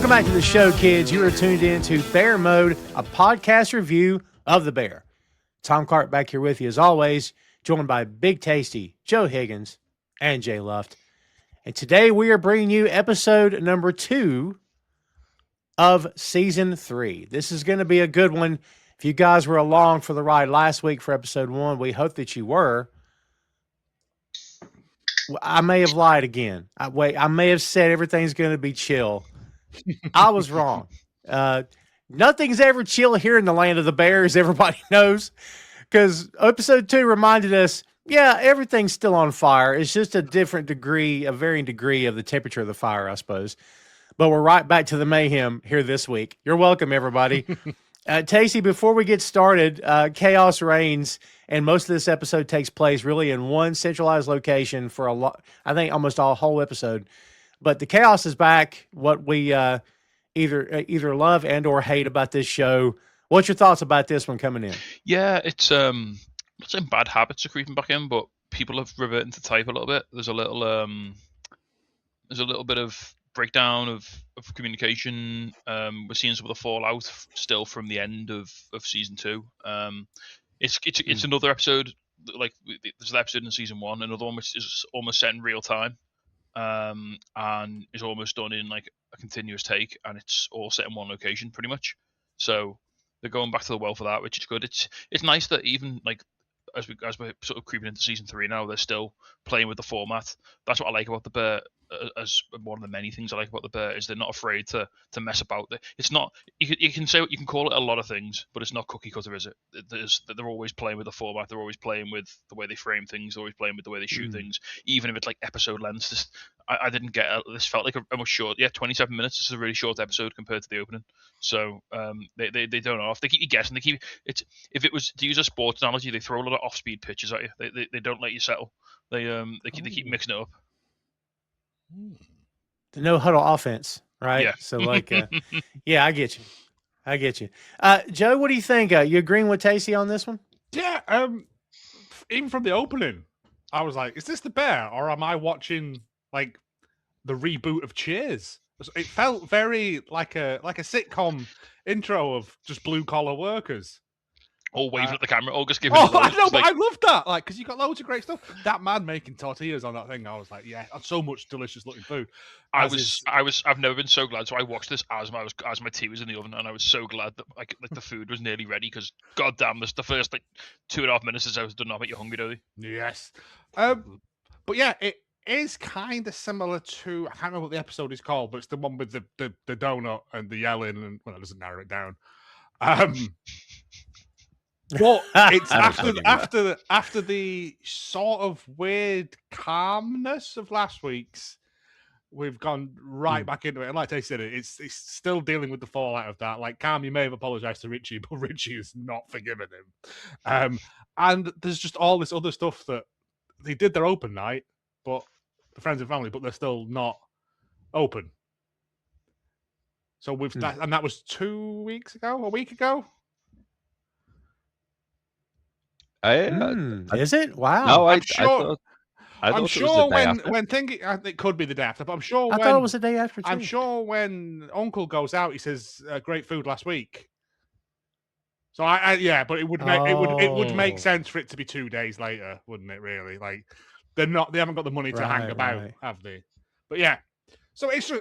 Welcome back to the show, kids. You are tuned in to Bear Mode, a podcast review of the Bear. Tom Clark back here with you as always, joined by Big Tasty, Joe Higgins, and Jay Luft. And today we are bringing you episode number 2 of season 3. This is going to be a good one. If you guys were along for the ride last week for episode 1, we hope that you were. I may have lied again. I may have said everything's going to be chill. I was wrong. Nothing's ever chill here in the land of the Bears, everybody knows. Because episode 2 reminded us, yeah, everything's still on fire. It's just a different degree, a varying degree of the temperature of the fire, I suppose. But we're right back to the mayhem here this week. You're welcome, everybody. Tasty, before we get started, chaos reigns, and most of this episode takes place really in one centralized location for a lot. I think almost all whole episode. But the chaos is back. What we either love and or hate about this show. What's your thoughts about this one coming in? Yeah, it's not saying bad habits are creeping back in, but people have reverted to type a little bit. There's a little bit of breakdown of communication. We're seeing some of the fallout still from the end of season 2. It's another episode, like there's an episode in season 1, another one which is almost set in real time, and is almost done in like a continuous take, and it's all set in one location pretty much. So they're going back to the well for that, which is good. It's nice that even like as we're sort of creeping into season 3 now, they're still playing with the format. That's what I like about the Bear. As one of the many things I like about the Bear is they're not afraid to mess about. It's not you can call it a lot of things, but it's not cookie cutter, is it? They're always playing with the format. They're always playing with the way they frame things. They're always playing with the way they shoot things, even if it's like episode lengths. I didn't get this felt like a much short. Yeah, 27 minutes. This is a really short episode compared to the opening. So they don't off. They keep you guessing. If it was to use a sports analogy, they throw a lot of off-speed pitches at you. They don't let you settle. They keep mixing it up. The no huddle offense, right? Yeah. So like, yeah, I get you. Joe, what do you think? You agreeing with Tasty on this one? Yeah. Even from the opening, I was like, "Is this the Bear, or am I watching like the reboot of Cheers?" It felt very like a sitcom intro of just blue collar workers. All waving at the camera, all just giving. Oh, I know, but I love that. Like, because you got loads of great stuff. That man making tortillas on that thing, I was like, yeah, that's so much delicious looking food. I've never been so glad. So I watched this as my tea was in the oven, and I was so glad that like the food was nearly ready. Because goddamn, the first like 2.5 minutes as I was done, not make you hungry, do they? Yes. But yeah, it is kind of similar to, I can't remember what the episode is called, but it's the one with the donut and the yelling, and well, that doesn't narrow it down. Well, it's after the sort of weird calmness of last week's, we've gone right back into it. And like they said, it's still dealing with the fallout of that. Like Carmy may have apologized to Richie, but Richie has not forgiven him. And there's just all this other stuff that they did their open night, but the friends and family, but they're still not open. So and that was 2 weeks ago, a week ago. Is it? Wow. No, I'm sure when thinking, it could be the day after, but I'm sure I thought it was the day after. I'm sure when Uncle goes out, he says, "Great food last week." So yeah, but it would make sense for it to be 2 days later, wouldn't it? Really, like they haven't got the money to hang about, have they? But yeah, so it's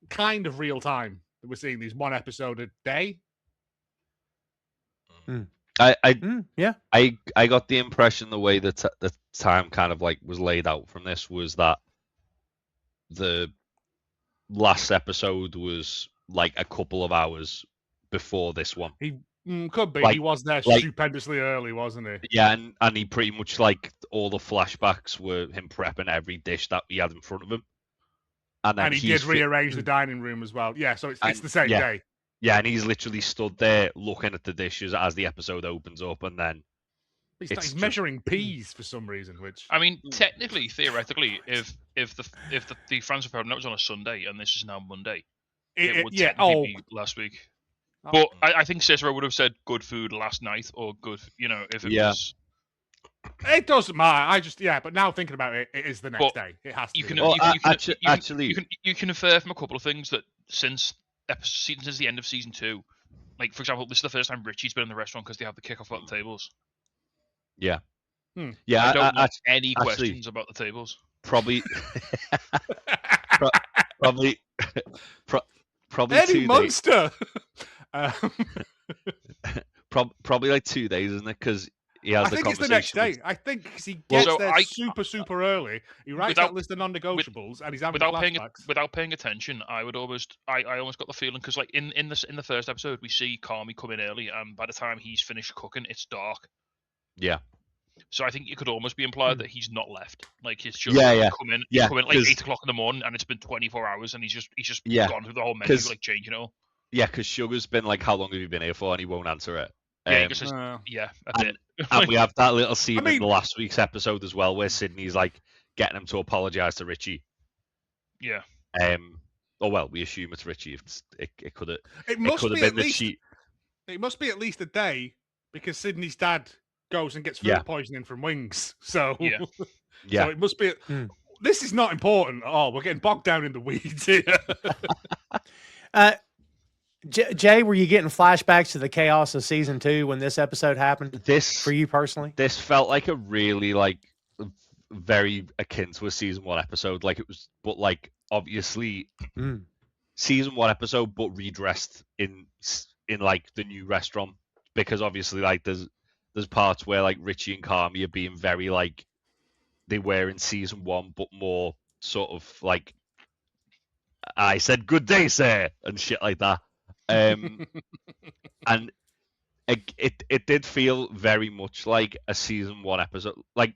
kind of real time that we're seeing these one episode a day. I got the impression the way that the time kind of like was laid out from this was that the last episode was like a couple of hours before this one. He could be. He was there stupendously early, wasn't he? Yeah, and he pretty much like all the flashbacks were him prepping every dish that he had in front of him. And he did rearrange the dining room as well. Yeah, so it's the same day. Yeah, and he's literally stood there looking at the dishes as the episode opens up, and then he's measuring peas for some reason. Which I mean, technically, theoretically, if the France Republic was on a Sunday and this is now Monday, it would technically be last week. But I think Cicero would have said good food last night or good, if it was. It doesn't matter. But now thinking about it, it is the next day. It has to. You can infer from a couple of things that since the end of season 2. Like, for example, this is the first time Richie's been in the restaurant because they have the kickoff about the tables. Yeah. Hmm. Yeah. I don't know any actually, questions about the tables. Probably. probably. Probably Eddie 2 days. Monster. Probably like 2 days, isn't it? Because he has I think it's the next day. I think because he gets there super early. He writes out a list of non-negotiables, and he's having flashbacks. Without paying attention, I almost got the feeling, because like in the first episode we see Carmy come in early, and by the time he's finished cooking, it's dark. Yeah. So I think it could almost be implied that he's not left. Like he's just come in like 8 o'clock in the morning, and it's been 24 hours, and he's just gone through the whole menu like changing it all. Yeah, because Sugar's been like, "How long have you been here for?" and he won't answer it. Yeah, he says, that's it. And we have that little scene in the last week's episode as well, where Sydney's like getting him to apologise to Richie. Yeah. Oh well, we assume it's Richie. It could have. It must be at least. It must be at least a day, because Sydney's dad goes and gets food poisoning from wings. So yeah. So it must be. This is not important at all. We're getting bogged down in the weeds here. Jay, were you getting flashbacks to the chaos of season 2 when this episode happened? For you personally, this felt like a really very akin to a season 1 episode. Like it was, but like obviously season 1 episode, but redressed in like the new restaurant, because obviously like there's parts where like Richie and Carmy are being very like they were in season 1, but more sort of like, I said good day, sir, and shit like that. And it did feel very much like a season 1 episode. Like,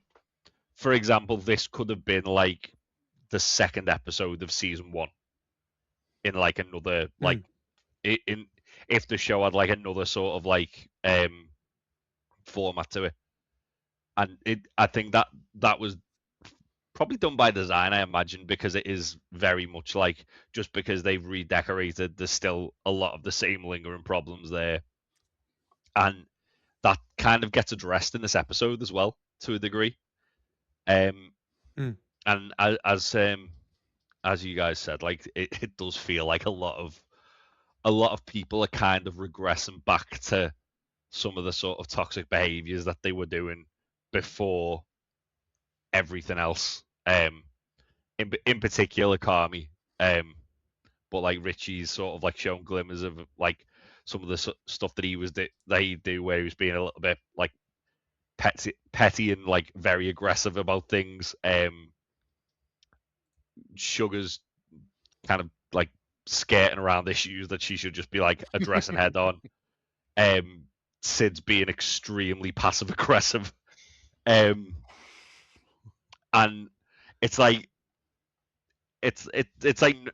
for example, this could have been like the second episode of season 1 in like another like in if the show had like another sort of like format to it. And I think that was probably done by design, I imagine, because it is very much like, just because they've redecorated, there's still a lot of the same lingering problems there. And that kind of gets addressed in this episode as well, to a degree. And as you guys said, like it does feel like a lot of people are kind of regressing back to some of the sort of toxic behaviors that they were doing before everything else. In particular Carmy, but like Richie's sort of like shown glimmers of like some of the stuff that he do, where he was being a little bit like petty and like very aggressive about things. Sugar's kind of like skirting around issues that she should just be like addressing head on. Sid's being extremely passive aggressive. And it's like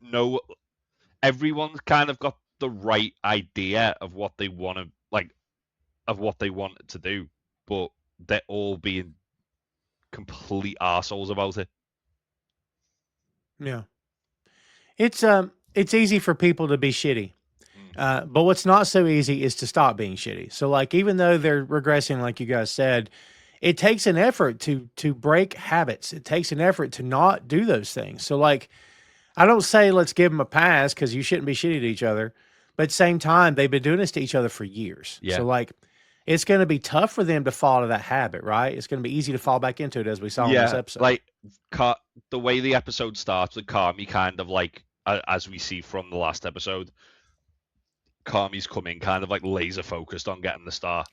no, everyone's kind of got the right idea of what they want to do, but they're all being complete arseholes about it. Yeah. It's easy for people to be shitty. But what's not so easy is to stop being shitty. So like, even though they're regressing, like you guys said, it takes an effort to break habits. It takes an effort to not do those things. So like, I don't say let's give them a pass, because you shouldn't be shitty to each other. But at the same time, they've been doing this to each other for years. Yeah. So like, it's going to be tough for them to fall to that habit, right? It's going to be easy to fall back into it, as we saw in this episode. Like the way the episode starts with Carmy, kind of like, as we see from the last episode, Carmy's coming kind of like laser focused on getting the star.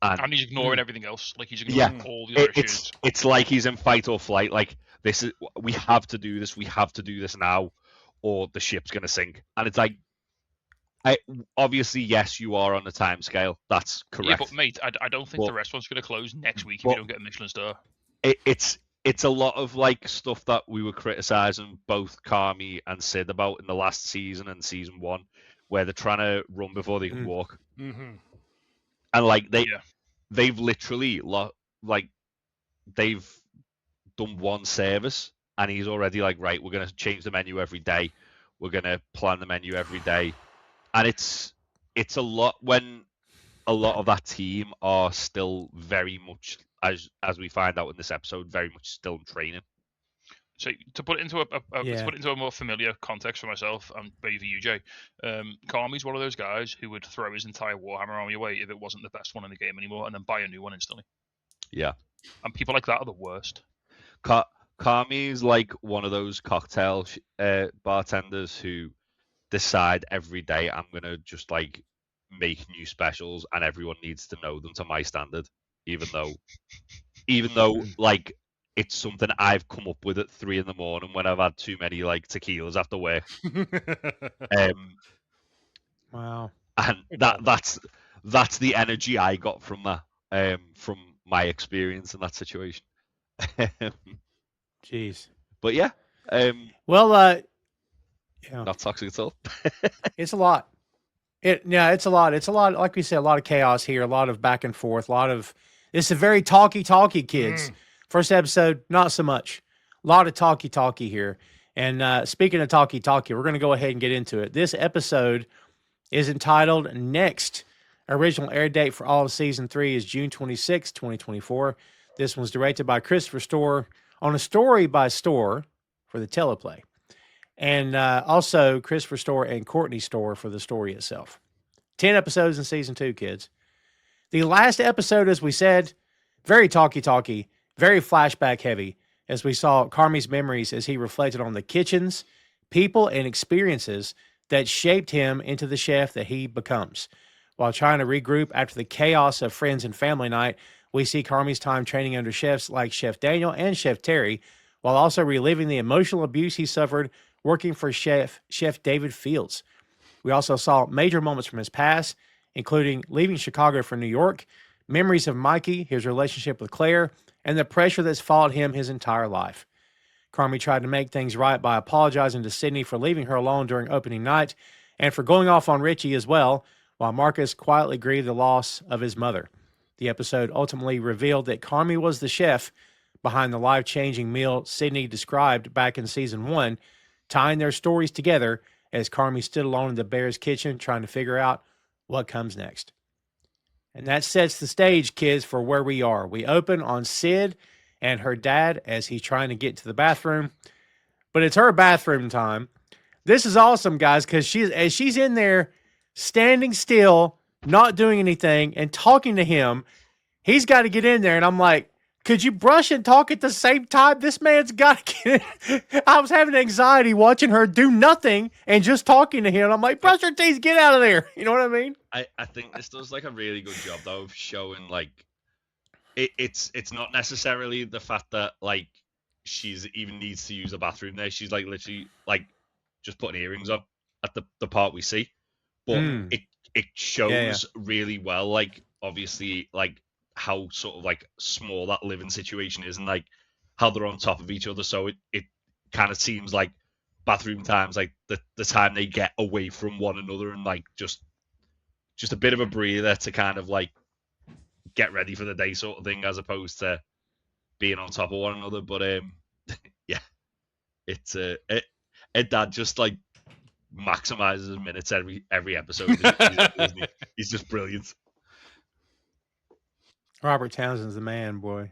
And he's ignoring everything else. Like he's ignoring all the other issues. It's like he's in fight or flight. Like, we have to do this. We have to do this now, or the ship's gonna sink. And it's like, obviously, yes, you are on the time scale. That's correct. Yeah, but mate, I don't think the restaurant's gonna close next week if you don't get a Michelin star. It's a lot of like stuff that we were criticizing both Carmy and Sid about in the last season and season 1, where they're trying to run before they can walk. Mm-hmm. And like they've literally they've done one service, and he's already like, right, we're gonna change the menu every day, we're gonna plan the menu every day, and it's a lot when a lot of that team are still very much, as we find out in this episode, very much still in training. So to put it into Yeah. to put it into a more familiar context for myself and maybe for you, Jay, Carmy's one of those guys who would throw his entire Warhammer army away if it wasn't the best one in the game anymore, and then buy a new one instantly. Yeah. And people like that are the worst. Carmy's like one of those cocktail bartenders who decide every day I'm gonna just like make new specials, and everyone needs to know them to my standard, even though like it's something I've come up with at 3 a.m. when I've had too many like tequilas after work. Wow. And that's the energy I got from that, from my experience in that situation. Jeez. But yeah, Well, yeah, not toxic at all. it's a lot. It's a lot. It's a lot. Like we said, a lot of chaos here, a lot of back and forth, a lot of. It's a very talky kids. First episode, not so much. A lot of talky here. And speaking of talky, we're going to go ahead and get into it. This episode is entitled Next. Original air date for all of season 3 is June 26, 2024. This one's directed by Christopher Storr on a story by Storr for the teleplay. And also Christopher Storr and Courtney Storr for the story itself. 10 episodes in season 2, kids. The last episode, as we said, very talky, very flashback heavy, as we saw Carmy's memories as he reflected on the kitchens, people, and experiences that shaped him into the chef that he becomes. While trying to regroup after the chaos of friends and family night, we see Carmy's time training under chefs like Chef Daniel and Chef Terry, while also reliving the emotional abuse he suffered working for Chef David Fields. We also saw major moments from his past, including leaving Chicago for New York, memories of Mikey, his relationship with Claire, and the pressure that's followed him his entire life. Carmy tried to make things right by apologizing to Sydney for leaving her alone during opening night and for going off on Richie as well, while Marcus quietly grieved the loss of his mother. The episode ultimately revealed that Carmy was the chef behind the life-changing meal Sydney described back in season 1, tying their stories together as Carmy stood alone in the Bears kitchen trying to figure out what comes next. And that sets the stage, kids, for where we are. We open on Sid and her dad as he's trying to get to the bathroom. But it's her bathroom time. This is awesome, guys, because she's in there standing still, not doing anything, and talking to him. He's got to get in there. And I'm like, could you brush and talk at the same time? This man's got to get in. I was having anxiety watching her do nothing and just talking to him. I'm like, brush your teeth, get out of there. You know what I mean? I think this does like a really good job though of showing like it's not necessarily the fact that like she's even needs to use the bathroom there. She's like literally like just putting earrings on at the part we see. But it shows really well, like obviously like how sort of like small that living situation is and like how they're on top of each other. So it kind of seems like bathroom times like the time they get away from one another and like just a bit of a breather to kind of like get ready for the day sort of thing, as opposed to being on top of one another. But yeah, it's Dad just like maximizes his minutes every episode. He's just brilliant. Robert Townsend's the man, boy.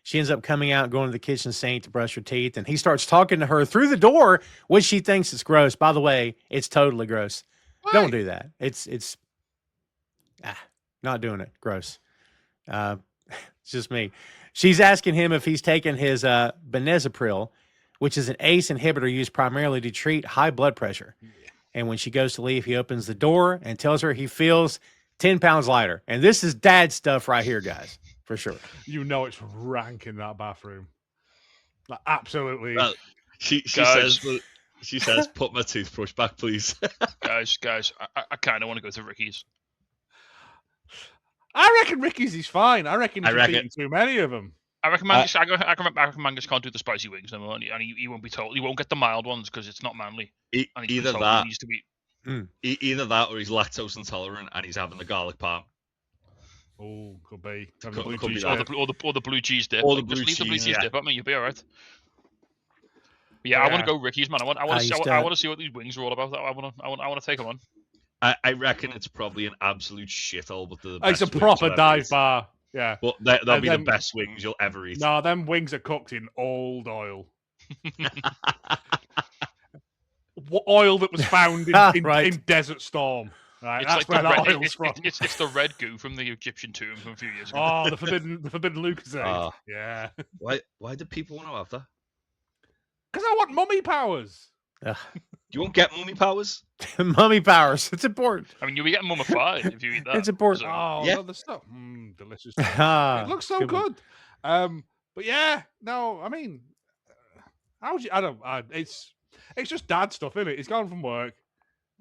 She ends up coming out, going to the kitchen sink to brush her teeth, and he starts talking to her through the door, which she thinks is gross. By the way, it's totally gross. Why? Don't do that. It's not doing it. Gross. It's just me. She's asking him if he's taken his benezapril, which is an ACE inhibitor used primarily to treat high blood pressure. Yeah. And when she goes to leave, he opens the door and tells her he feels 10 pounds lighter. And this is dad stuff right here, guys, for sure. You know it's rank in that bathroom. Like, absolutely. Well, she says, put my toothbrush back, please. guys, I kind of want to go to Ricky's. I reckon Ricky's is fine. I reckon he's eating too many of them. I reckon Mangus can't do the spicy wings no more, and he won't be told. He won't get the mild ones because it's not manly. Either that, either that, or he's lactose intolerant and he's having the garlic palm. Oh, could be. Or the blue cheese dip. Or the blue cheese, dip. I mean, you'll be all right. But yeah, I want to go Ricky's, man. I want to see what these wings are all about. I want to take them on. I reckon it's probably an absolute shithole, but it's a proper dive bar. Yeah, but they'll be the best wings you'll ever eat. No, them wings are cooked in old oil. Oil that was found Right. in Desert Storm. Right, It's that's like where the that red, oil's from. it's the red goo from the Egyptian tomb from a few years ago. Oh, the forbidden Lucasade. Yeah. Why do people want to have that? Because I want mummy powers. You won't get mummy powers. Mummy powers. It's important. I mean, you'll be getting mummified if you eat that. It's important. So, Oh, Yeah. no, the stuff. Delicious. Ah, It looks so good one. good. But yeah, no, I mean, how would you? I don't. It's just dad stuff, isn't it? He's gone from work.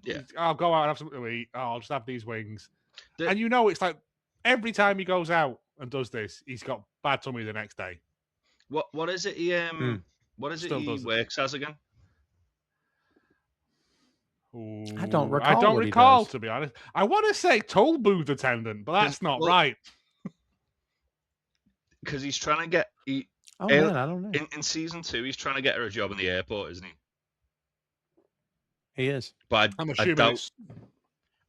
Yeah. I'll go out and have something to eat. Oh, I'll just have these wings. The- And it's like every time he goes out and does this, he's got bad tummy the next day. What is it? He what is it Still he does it. works as again? I don't Ooh, recall I don't what he recall, does. to be honest. I want to say toll booth attendant, but that's not Well, right. Because he's trying to get Oh man, I don't know. in season 2. He's trying to get her a job in the airport, isn't he? He is. But I'm I assuming doubt it's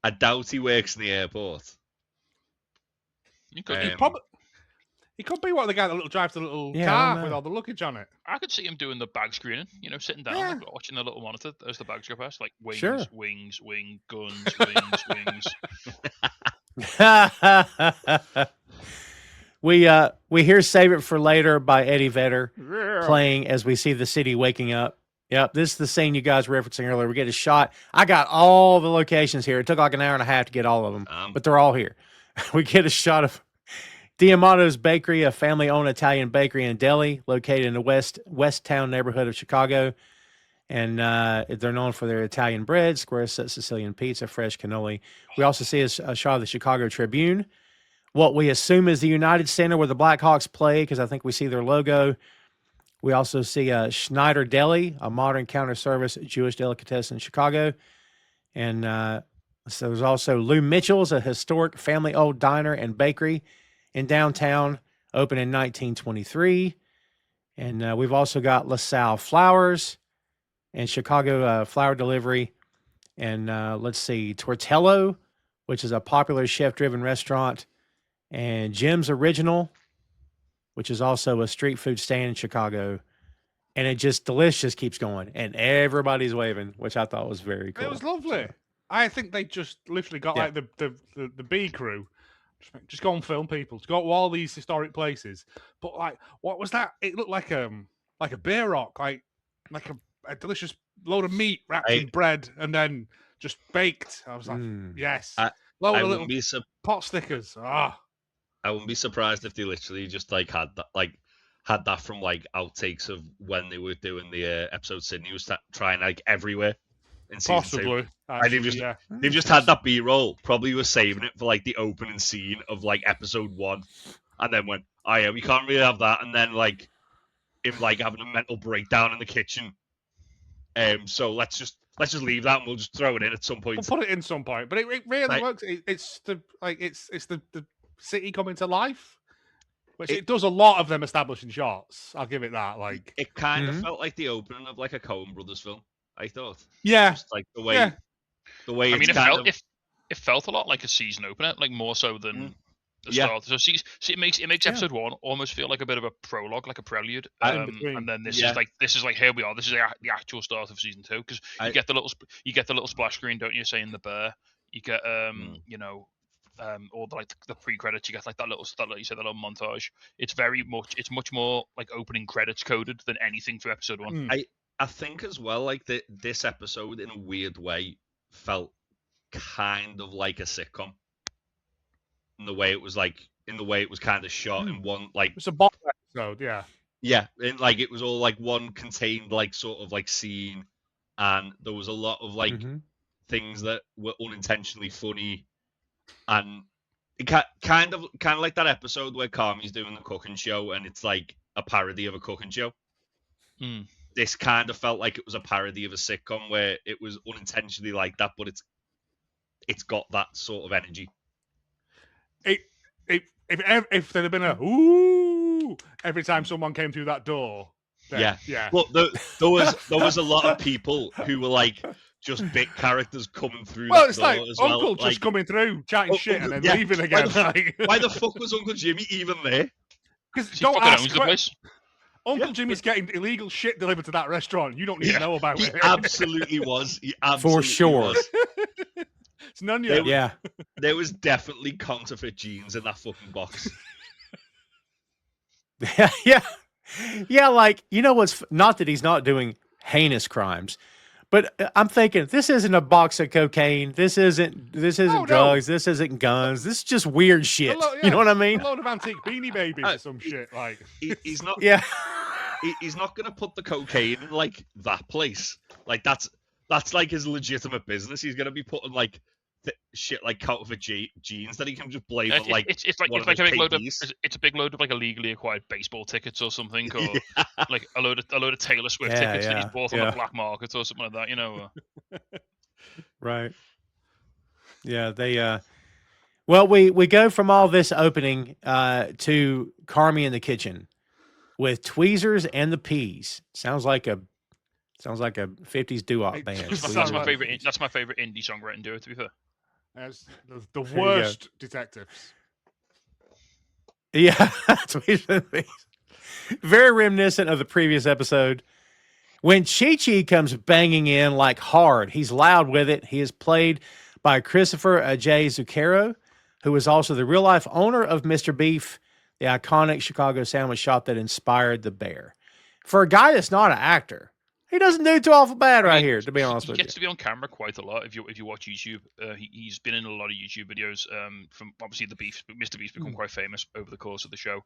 I doubt he works in the airport. you could, he could be the guy that drives the little Yeah, I car don't with know. all the luggage on it. I could see him doing the bag screening. Sitting down, Yeah. like, watching the little monitor as the bags go past, like wings, Sure. wings, guns, wings. We hear "Save It for Later" by Eddie Vedder playing as we see the city waking up. Yep, this is the scene you guys were referencing earlier. We get a shot. I got all the locations here. It took like an hour and a half to get all of them, but they're all here. We get a shot of Diamato's Bakery, a family-owned Italian bakery and deli located in the West Town neighborhood of Chicago. And they're known for their Italian bread, square set Sicilian pizza, fresh cannoli. We also see a shot of the Chicago Tribune, what we assume is the United Center where the Blackhawks play, because I think we see their logo. We also see Schneider Deli, a modern counter-service Jewish delicatessen in Chicago. And so there's also Lou Mitchell's, a historic family-owned diner and bakery in downtown, opened in 1923. And we've also got LaSalle Flowers and Chicago Flower Delivery. And let's see, Tortello, which is a popular chef-driven restaurant. And Jim's Original, which is also a street food stand in Chicago. And the list just keeps going. And everybody's waving, which I thought was very cool. It was lovely. So, I think they just literally got Yeah. like the B crew. Just go and film people. To go to all these historic places. But like, what was that? It looked like a beer rock, like a delicious load of meat wrapped in bread and then just baked. I was like, yes. Load I of wouldn't little be pot stickers. Ah, I wouldn't be surprised if they literally just like had that from like outtakes of when they were doing the episode Sydney was trying like everywhere in season 2. possibly. And they've just yeah. they've just had that B-roll. Probably was saving it for like the opening scene of like episode 1, and then went, oh yeah, we can't really have that, and then like him like having a mental breakdown in the kitchen. So let's just leave that and we'll just throw it in at some point. We'll put it in some point, but it really Right. works. It's the city coming to life, which it does a lot of them establishing shots. I'll give it that. Like It kind of felt like the opening of like a Coen Brothers film. I thought, yeah, just like the way yeah. I I mean, it's it felt a lot like a season opener, like more so than the Yeah. start. So it makes episode 1 almost feel like a bit of a prologue, like a prelude. In between. And then this Yeah. is like here we are. This is the actual start of season 2, because you get the little splash screen, don't you? Saying the bear. You get or the pre-credits. You get like that little like you said, that little montage. It's much more like opening credits coded than anything for episode 1. I think as well, like this episode in a weird way felt kind of like a sitcom. In the way it was kind of shot in one, like It's a bomb episode. Yeah, yeah, and like it was all like one contained like sort of like scene, and there was a lot of like things that were unintentionally funny, and it kind of like that episode where Carmy's doing the cooking show and it's like a parody of a cooking show. This kind of felt like it was a parody of a sitcom where it was unintentionally like that, but it's got that sort of energy. If there'd have been a ooh every time someone came through that door, then, yeah. Well, there was a lot of people who were like just bit characters coming through. Well, that it's door like as Uncle well. just like, coming through, chatting shit, and then leaving again. Why the fuck was Uncle Jimmy even there? Because He fucking owns the place. Uncle Jimmy's getting illegal shit delivered to that restaurant. You don't need to know about He it. absolutely was. He absolutely sure. was. It's none yet. Yeah. There was definitely counterfeit jeans in that fucking box. Yeah. Yeah, like, you know what's not that he's not doing heinous crimes, but I'm thinking this isn't a box of cocaine. This isn't drugs. No. This isn't guns. This is just weird shit. You know what I mean? A load of antique Beanie Babies or some shit. Like He's not. Yeah. He's not gonna put the cocaine in like that place. Like that's like his legitimate business. He's gonna be putting like shit like counterfeit jeans that he can just blame on like it's like a big load of it's a big load of like illegally acquired baseball tickets or something, or like a load of Taylor Swift tickets that he's bought on the black market or something like that, you know. Right. Yeah, they well, we go from all this opening to Carmy in the kitchen with tweezers and the peas. Sounds like a 50s doo-wop band. That's my favorite. That's my favorite indie songwriting duo, to be fair. As the worst detectives. Yeah, very reminiscent of the previous episode. When Chi-Chi comes banging in like hard, he's loud with it. He is played by Christopher J. Zucchero, who is also the real-life owner of Mr. Beef, the iconic Chicago sandwich shop that inspired the bear. For a guy that's not an actor, he doesn't do too awful bad right here, to be honest with you. He gets to be on camera quite a lot if you watch YouTube. He's been in a lot of YouTube videos. From obviously the Beef, Mr. Beef's become quite famous over the course of the show,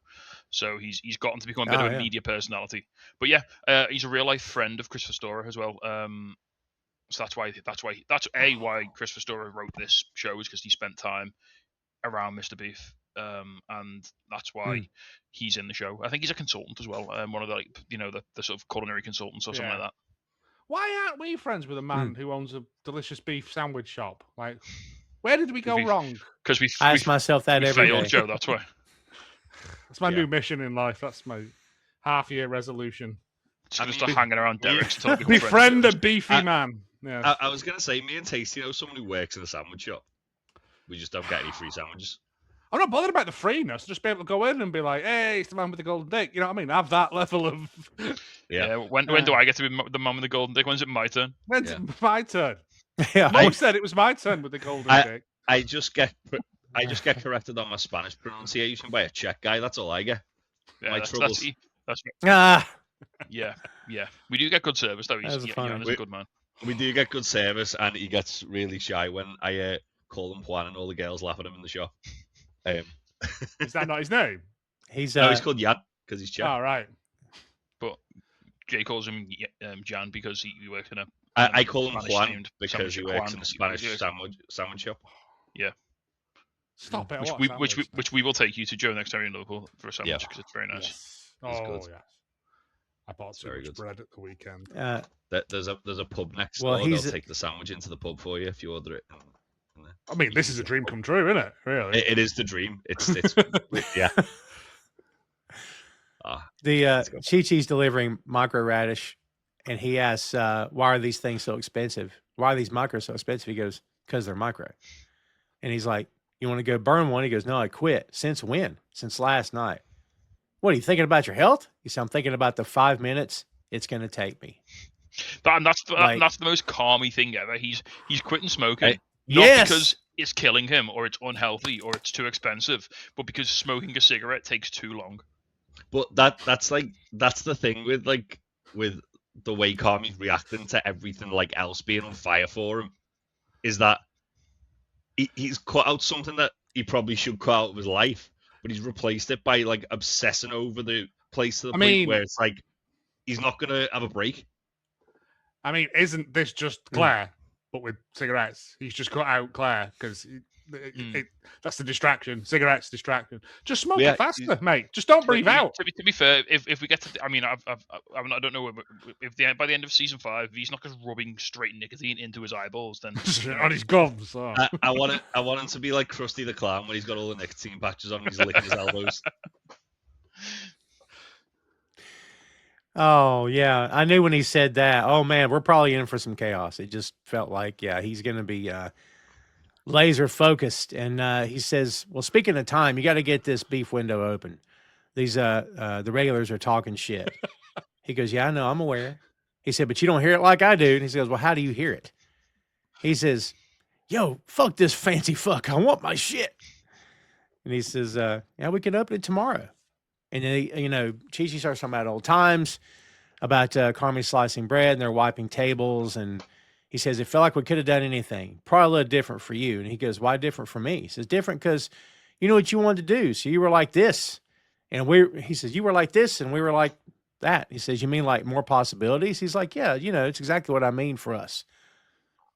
so he's gotten to become a bit of a media personality. But yeah, he's a real life friend of Chris Storer as well. So that's why Chris Storer wrote this show, is because he spent time around Mr. Beef. And that's why he's in the show. I think he's a consultant as well. One of the the sort of culinary consultants or something like that. Why aren't we friends with a man who owns a delicious beef sandwich shop? Like, where did we go wrong? Because I ask myself that every failed, day. Joe. That's why. That's my new mission in life. That's my half-year resolution. Just gonna start hanging around Derek's until we befriend a beefy man. Yeah. I was gonna say, me and Tasty know someone who works in a sandwich shop. We just don't get any free sandwiches. I'm not bothered about the freeness. Just be able to go in and be like, "Hey, it's the man with the golden dick." You know what I mean? Have that level of. Yeah. When do I get to be the man with the golden dick? When's it my turn? When's it my turn? Yeah. Mo said it was my turn with the golden dick. I just get corrected on my Spanish pronunciation by a Czech guy. That's all I get. Yeah, my troubles. Yeah. We do get good service though. He's a good man. We do get good service, and he gets really shy when I call him Juan, and all the girls laugh at him in the shop. Is that not his name? He's called Jan because he's Czech. Oh, right. But Jay calls him Jan because he works in a. I call him Spanish Juan because he works in a Spanish sandwich shop. Yeah. Stop it. Which we will take you to, Joe, next time you're in Liverpool for a sandwich because it's very nice. Yes. Oh, yes. I bought so much bread at the weekend. There's a pub next door. They'll take the sandwich into the pub for you if you order it. I mean, this is a dream come true, isn't it? Really, it is the dream. It's yeah. The Chi-Chi's delivering micro radish, and he asks, "Why are these things so expensive? Why are these micros so expensive?" He goes, "Because they're micro." And he's like, "You want to go burn one?" He goes, "No, I quit. Since when? Since last night." What are you thinking about your health? He said, "I'm thinking about the 5 minutes it's going to take me." That's the most calmy thing ever. He's quitting smoking. Not because it's killing him or it's unhealthy or it's too expensive, but because smoking a cigarette takes too long. But that's the thing with the way Carmy's reacting to everything like else being on fire for him, is that he's cut out something that he probably should cut out of his life, but he's replaced it by like obsessing over the place to the point where it's like he's not gonna have a break. I mean, isn't this just Claire? But with cigarettes, he's just cut out Claire because that's the distraction. Cigarettes distraction. Just smoke it faster, mate. Just don't breathe out. To be fair, if we get to, I mean, I don't know if by the end of season 5, he's not just rubbing straight nicotine into his eyeballs, then on his gums. Oh. I want him to be like Krusty the Clown when he's got all the nicotine patches on and he's licking his elbows. Oh, yeah. I knew when he said that. Oh, man, we're probably in for some chaos. It just felt like, he's going to be laser focused. And he says, well, speaking of time, you got to get this beef window open. the regulars are talking shit. He goes, yeah, I know, I'm aware. He said, but you don't hear it like I do. And he says, well, how do you hear it? He says, yo, fuck this fancy fuck. I want my shit. And he says, yeah, we can open it tomorrow. And then, Chi Chi starts talking about old times, about Carmy slicing bread, and they're wiping tables. And he says, it felt like we could have done anything. Probably a little different for you. And he goes, why different for me? He says, different because you know what you wanted to do. So you were like this. And he says, you were like this, and we were like that. He says, you mean like more possibilities? He's like, yeah, it's exactly what I mean for us.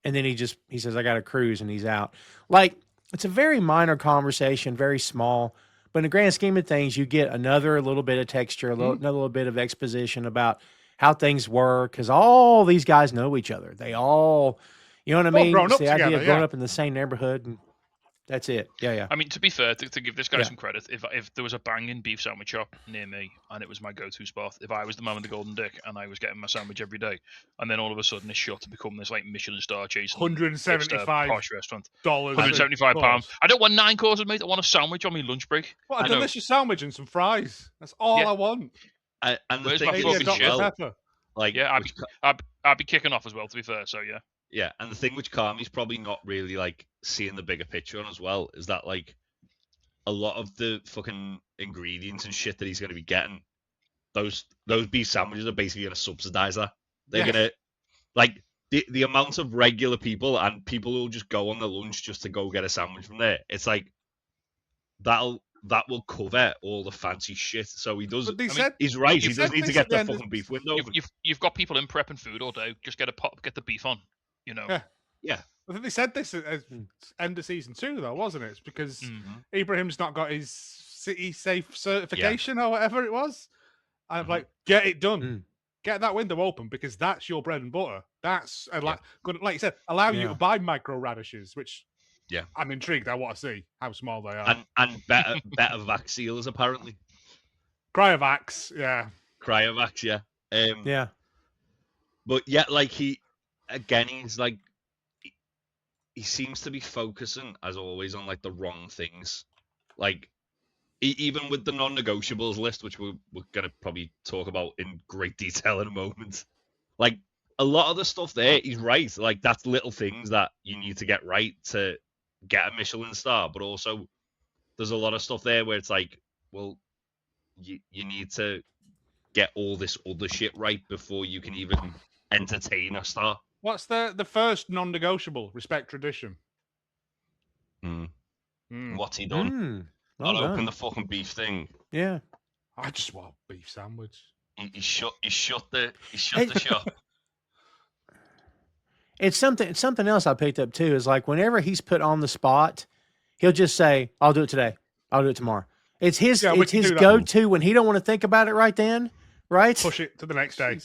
And then he says, I got a cruise, and he's out. Like, it's a very minor conversation, very small. But in the grand scheme of things, you get another little bit of texture, another little bit of exposition about how things were, because all these guys know each other. They all, you know what I mean? Grown It's up the idea together, of growing up in the same neighborhood, and that's it. Yeah. I mean, to be fair, to give this guy Yeah. some credit, if there was a banging beef sandwich shop near me and it was my go-to spot, if I was the man with the golden dick and I was getting my sandwich every day, and then all of a sudden it's shut to become this like Michelin star chasing $175 posh restaurant, dollars. £175. I don't want 9 courses, mate. I want a sandwich on my lunch break. What, a I know. delicious sandwich and some fries. That's all Yeah. I want. And the Where's thing my is, fucking as shit? well, Pepper. like, Yeah, I'd be kicking off as well. To be fair, so yeah. yeah, and the thing which Carmy's probably not really like seeing the bigger picture on as well is that like a lot of the fucking ingredients and shit that he's going to be getting, those beef sandwiches are basically going to subsidize that. They're going to like the amount of regular people and people who will just go on the lunch just to go get a sandwich from there. It's like that will cover all the fancy shit. So he does. He's right. He does need to get the fucking beef window. You've got people in prepping food all day. Just get the beef on. Yeah. I think they said this at end of season 2, though, wasn't it? It's because Ibrahim's not got his City Safe certification or whatever it was. I'm like, get it done. Get that window open because that's your bread and butter. That's like you said, allow you to buy micro radishes, which I'm intrigued. I want to see how small they are. And better vac sealers apparently. Cryovacs, yeah. Cryovacs, yeah. Yeah. But yeah, like he's like he seems to be focusing as always on like the wrong things. Like even with the non-negotiables list, which we're gonna probably talk about in great detail in a moment. Like a lot of the stuff there, he's right. Like that's little things that you need to get right to get a Michelin star. But also, there's a lot of stuff there where it's like, well, you need to get all this other shit right before you can even entertain a star. What's the first non-negotiable? Respect tradition. What's he done? Not open the fucking beef thing. Yeah. I just want a beef sandwich. He shut the shop. It's something else I picked up too. Is like whenever he's put on the spot, he'll just say, "I'll do it today. I'll do it tomorrow." It's his go-to when he don't want to think about it right then, right? Push it to the next day.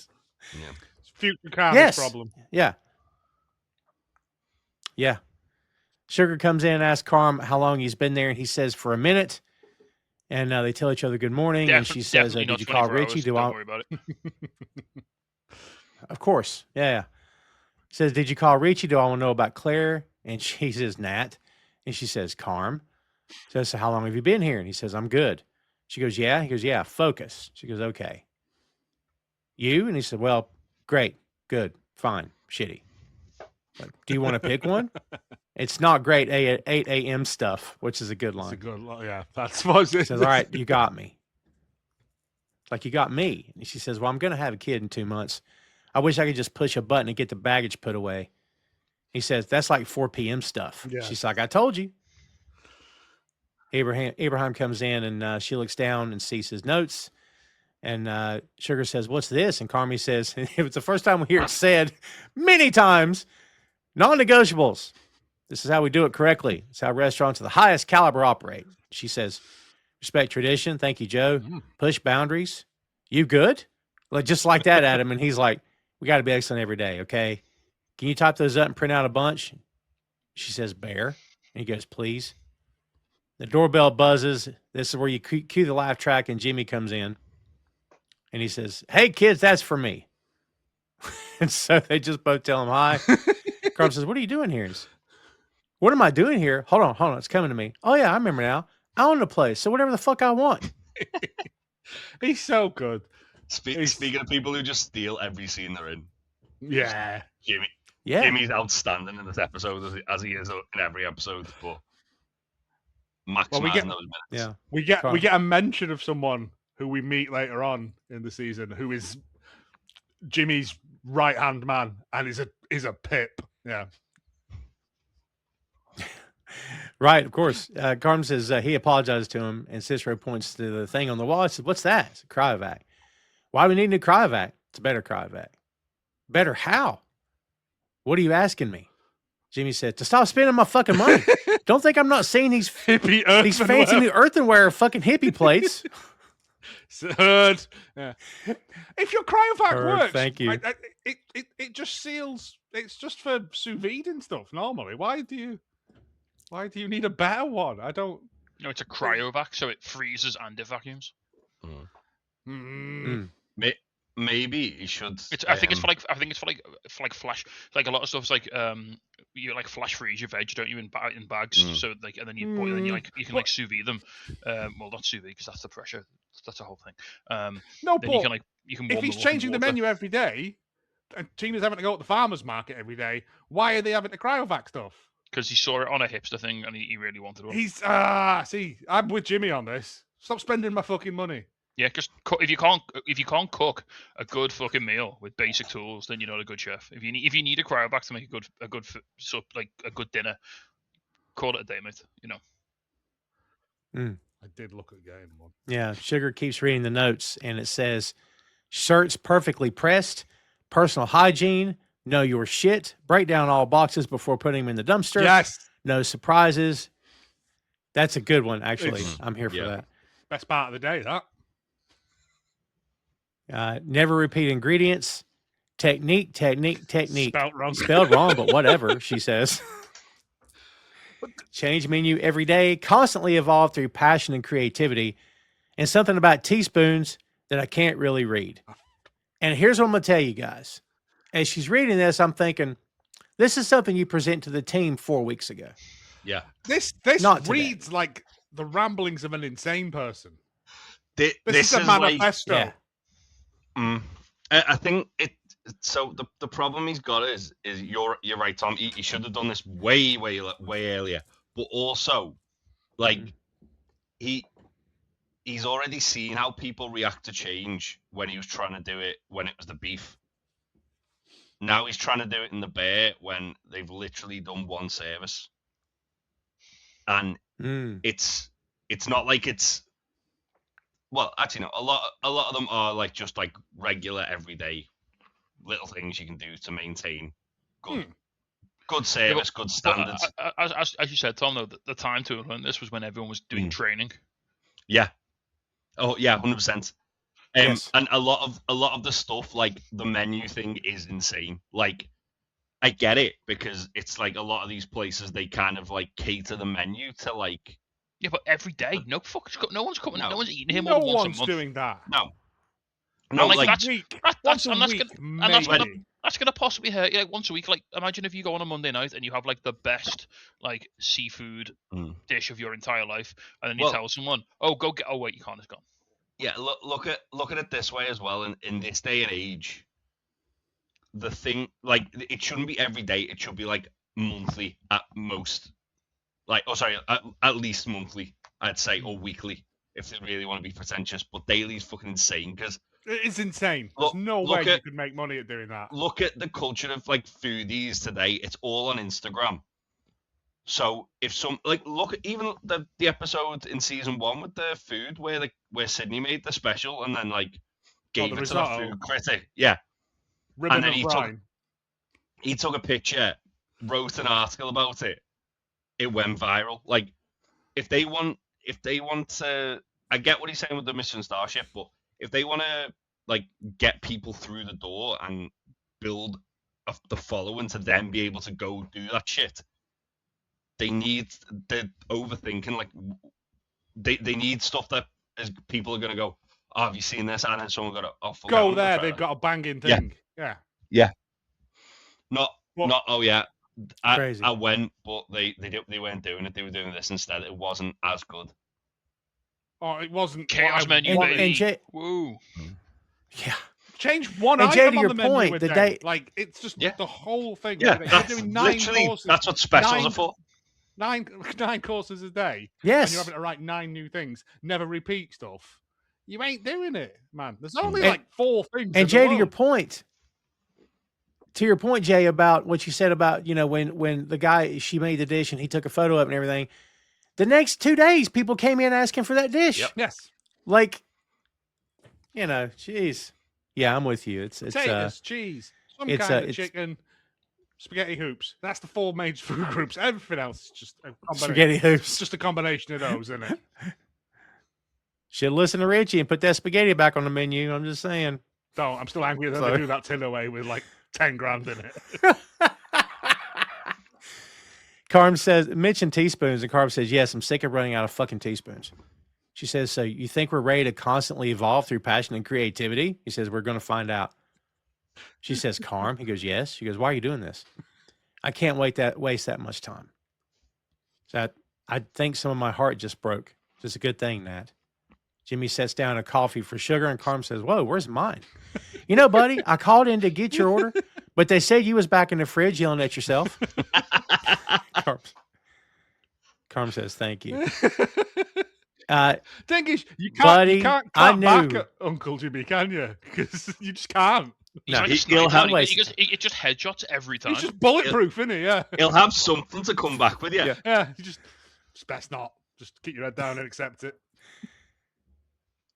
Yeah. It's future Carmy's problem. Yeah. Yeah. Sugar comes in and asks Carm how long he's been there, and he says for a minute. And they tell each other good morning, and she says, "Did you call Richie? Don't worry about it." Of course, yeah. Says, "Did you call Richie? Do I want to know about Claire?" And she says, "Nat," and she says, "Carm." Says, "So how long have you been here?" And he says, "I'm good." She goes, "Yeah." He goes, "Yeah." Focus. She goes, "Okay." You? And he said, "Well, great, good, fine, shitty. Like, do you want to pick one?" It's not great 8 a.m. stuff, which is a good line. It's a good line, yeah. That's what it says, "All right, you got me." Like, you got me. And she says, "Well, I'm going to have a kid in 2 months. I wish I could just push a button and get the baggage put away." He says, "That's like 4 p.m. stuff." Yeah. She's like, "I told you." Abraham comes in, and she looks down and sees his notes. And Sugar says, "What's this?" And Carmy says, if it's the first time we hear it said many times, "Non-negotiables. This is how we do it correctly. It's how restaurants of the highest caliber operate." She says, "Respect tradition. Thank you, Joe. Push boundaries. You good?" Like, just like that at him. And he's like, "We got to be excellent every day, okay? Can you type those up and print out a bunch?" She says, "Bear." And he goes, "Please." The doorbell buzzes. This is where you cue the laugh track, and Jimmy comes in. And he says, "Hey, kids, that's for me." And so they just both tell him hi. Carm says, "What are you doing here?" "What am I doing here? Hold on. It's coming to me. Oh, yeah, I remember now. I own the place, so whatever the fuck I want." He's so good. Speaking of people who just steal every scene they're in, Yeah. Jimmy's outstanding in this episode as he is in every episode, but maximizing those minutes. Yeah. We get a mention of someone who we meet later on in the season who is Jimmy's right hand man and is a pip. Yeah. Right, of course. Carm says he apologized to him, and Cicero points to the thing on the wall. I said, "What's that?" It's a cryovac. Why do we need a new cryovac? It's a better cryovac. Better how? What are you asking me? Jimmy said, to stop spending my fucking money. Don't think I'm not seeing these Hippie these fancy new earthenware fucking hippie plates. Heard. Yeah. If your cryovac works, thank you. It just seals. It's just for sous vide and stuff normally. Why do you need a better one? I don't. No, it's a cryovac, so it freezes and it vacuums. Maybe you should. I think it's for like flash. Like a lot of stuff's like you like flash freeze your veg, don't you, in bags? So like, and then you boil, and you can like sous vide them. Well, not sous vide because that's the pressure. That's a whole thing. No, then but you can if he's changing the menu every day, and Tina's having to go to the farmer's market every day, why are they having the cryovac stuff? Because he saw it on a hipster thing and he really wanted one. See, I'm with Jimmy on this. Stop spending my fucking money. Yeah, just if you can't cook a good fucking meal with basic tools, then you're not a good chef. If you need a cryovac to make a good dinner, call it a day, mate. You know. I did look at game one. Yeah, Sugar keeps reading the notes, and it says, shirts perfectly pressed, personal hygiene, know your shit, break down all boxes before putting them in the dumpster. Yes. No surprises. That's a good one, actually. I'm here for that. Best part of the day, that. Never repeat ingredients. Technique. Spelled wrong, but whatever, she says. Change menu every day. Constantly evolve through passion and creativity. And something about teaspoons that I can't really read. And here's what I'm going to tell you guys. As she's reading this, I'm thinking, this is something you present to the team 4 weeks ago. Yeah. This reads like the ramblings of an insane person. This is a manifesto. Like, yeah. I think it. So the problem he's got is you're right, Tom. He should have done this way earlier. But also, like he's already seen how people react to change when he was trying to do it when it was the beef. Now he's trying to do it in the bear when they've literally done one service, and it's not like it's. Well, actually, no. A lot of them are like just like regular, everyday little things you can do to maintain good service, good standards. As you said, Tom, though, the time to learn this was when everyone was doing training. Yeah. Oh yeah, 100%. Yes. And a lot of the stuff, like the menu thing, is insane. Like, I get it because it's like a lot of these places they kind of like cater the menu to like. Yeah, but every day, no one's coming. No one's eating him. No once one's a month. doing that. No, like that's gonna possibly hurt you like once a week. Like, imagine if you go on a Monday night and you have like the best like seafood dish of your entire life, and then you tell someone, "Oh, go get." Oh wait, you can't. It's gone. Yeah, look at it this way as well. In this day and age, the thing like it shouldn't be every day. It should be like monthly at most. Like, at least monthly, I'd say, or weekly if they really want to be pretentious. But daily is fucking insane because it's insane. There's no way you could make money at doing that. Look at the culture of like foodies today. It's all on Instagram. So if look at even the episode in season 1 with the food where Sydney made the special and then like gave it to the food critic. Yeah. Ribbon and then of he took a picture, wrote an article about it. It went viral. Like, if they want to, I get what he's saying with the Mission Starship, but if they want to like get people through the door and build the following to then be able to go do that shit, they're overthinking. Like, they need stuff that people are gonna go, "Oh, have you seen this?" And then someone got to go there. They've got a banging thing. Yeah. Not. Oh yeah. Crazy. I went, but they weren't doing it. They were doing this instead. It wasn't as good. or it wasn't Chaos what I menu, wanted. baby. and Jay, Woo. yeah. Change one And Jay, item to on your the menu point, a the day. day- Like it's just Yeah. the whole thing. Yeah, Isn't it? If that's you're doing 9 literally courses. that's what specials 9 are for. nine courses a day, and Yes. you're having to write 9 new things, never repeat stuff. You ain't doing it, man. There's only And- like 4 things. And in Jay, the world. to your point, Jay, about what you said about, when the guy, she made the dish and he took a photo of it and everything. The next 2 days, people came in asking for that dish. Yep. Yes, Like, jeez. Yeah, I'm with you. It's potatoes, cheese, some it's, kind of it's- chicken, spaghetti hoops. That's the 4 major food groups. Everything else is just a combination. spaghetti It's hoops. just a combination of those, isn't it? Should listen to Richie and put that spaghetti back on the menu. I'm just saying. So I'm still angry that So- they do that tin away with like 10 grand in it. Carm says, mention teaspoons, and Carm says, yes, I'm sick of running out of fucking teaspoons. She says, so you think we're ready to constantly evolve through passion and creativity? He says, we're going to find out. She says, Carm. He goes, yes. She goes, why are you doing this? I can't waste that much time. So I think some of my heart just broke. It's a good thing, Nat. Jimmy sets down a coffee for sugar, and Carm says, whoa, where's mine? Buddy, I called in to get your order, but they said you was back in the fridge yelling at yourself. Carm says, thank you. Thing is, you Buddy, can't I clap back knew. at Uncle Jimmy, can you? Because you just can't. He's No, like a he'll sniper. have It just headshots every time. He's just bulletproof, isn't he? Yeah. He'll have something to come back with you. Yeah. Yeah. You just, it's best not. Just keep your head down and accept it.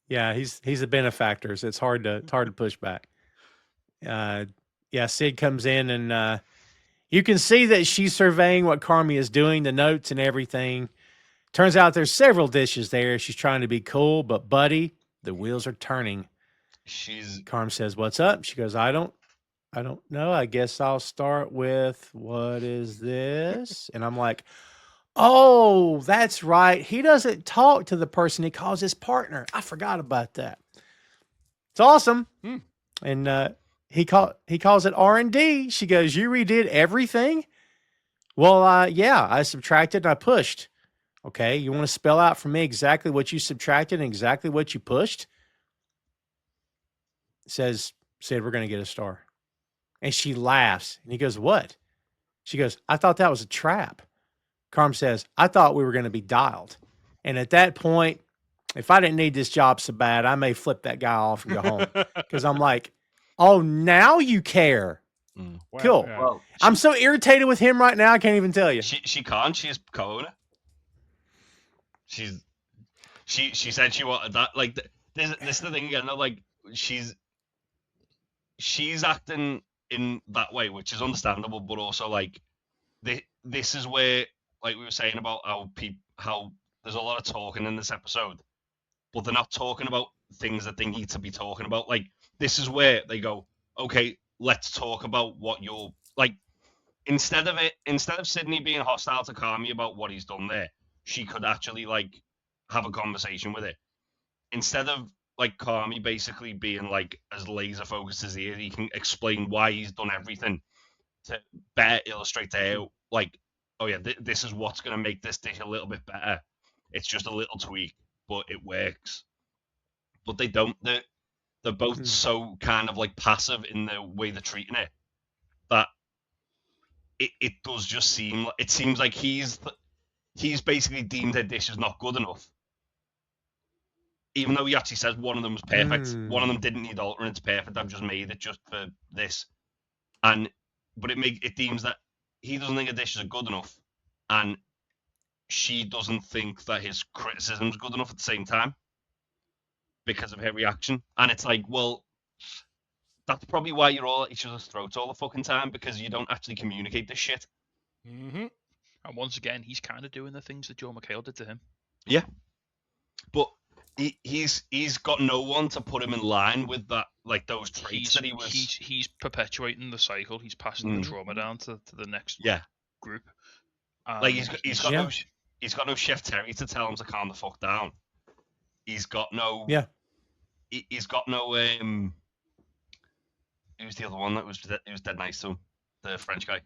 Yeah, he's a benefactor, so it's hard to push back. Yeah, Sid comes in and you can see that she's surveying what Carmy is doing, the notes and everything. Turns out there's several dishes there. She's trying to be cool, but buddy, the wheels are turning. Carm says, "What's up?" She goes, I don't know. I guess I'll start with, what is this? And I'm like, oh, that's right. He doesn't talk to the person he calls his partner. I forgot about that. It's awesome. Hmm. And he calls it R&D. She goes, you redid everything? Well, yeah, I subtracted and I pushed. Okay, you want to spell out for me exactly what you subtracted and exactly what you pushed? Said we're going to get a star. And she laughs. And he goes, what? She goes, I thought that was a trap. Carm says, I thought we were going to be dialed. And at that point, if I didn't need this job so bad, I may flip that guy off and go home. Because I'm like, oh, now you care. Mm. Cool. Yeah. Well, I'm so irritated with him right now, I can't even tell you. she can't. She's co-owner. She said she wanted that. Like this is the thing again. Like she's acting in that way, which is understandable, but also like this is where, like we were saying about how there's a lot of talking in this episode, but they're not talking about things that they need to be talking about. Like this is where they go, okay, let's talk about what you're like. Instead of Sydney being hostile to Carmy about what he's done there, she could actually like have a conversation with it. Instead of like Carmy basically being like as laser focused as he is, he can explain why he's done everything to better illustrate to her, like, oh yeah, this is what's going to make this dish a little bit better. It's just a little tweak, but it works. But they don't. They're both so kind of like passive in the way they're treating it that it does just seem. It seems like he's basically deemed her dish as not good enough. Even though he actually says one of them was perfect, one of them didn't need altering. It's perfect. I've just made it just for this, but it deems that he doesn't think a dish is good enough, and she doesn't think that his criticism is good enough at the same time because of her reaction. And it's like, well, that's probably why you're all at each other's throats all the fucking time, because you don't actually communicate this shit. Mm-hmm. And once again, he's kind of doing the things that Joe McHale did to him. Yeah, but he's got no one to put him in line with that, like those traits that he was. He's perpetuating the cycle. He's passing the trauma down to the next group. Like he's got no Chef Terry to tell him to calm the fuck down. He's got no. Yeah. He's got no. Who's the other one that was dead nice to him? The French guy.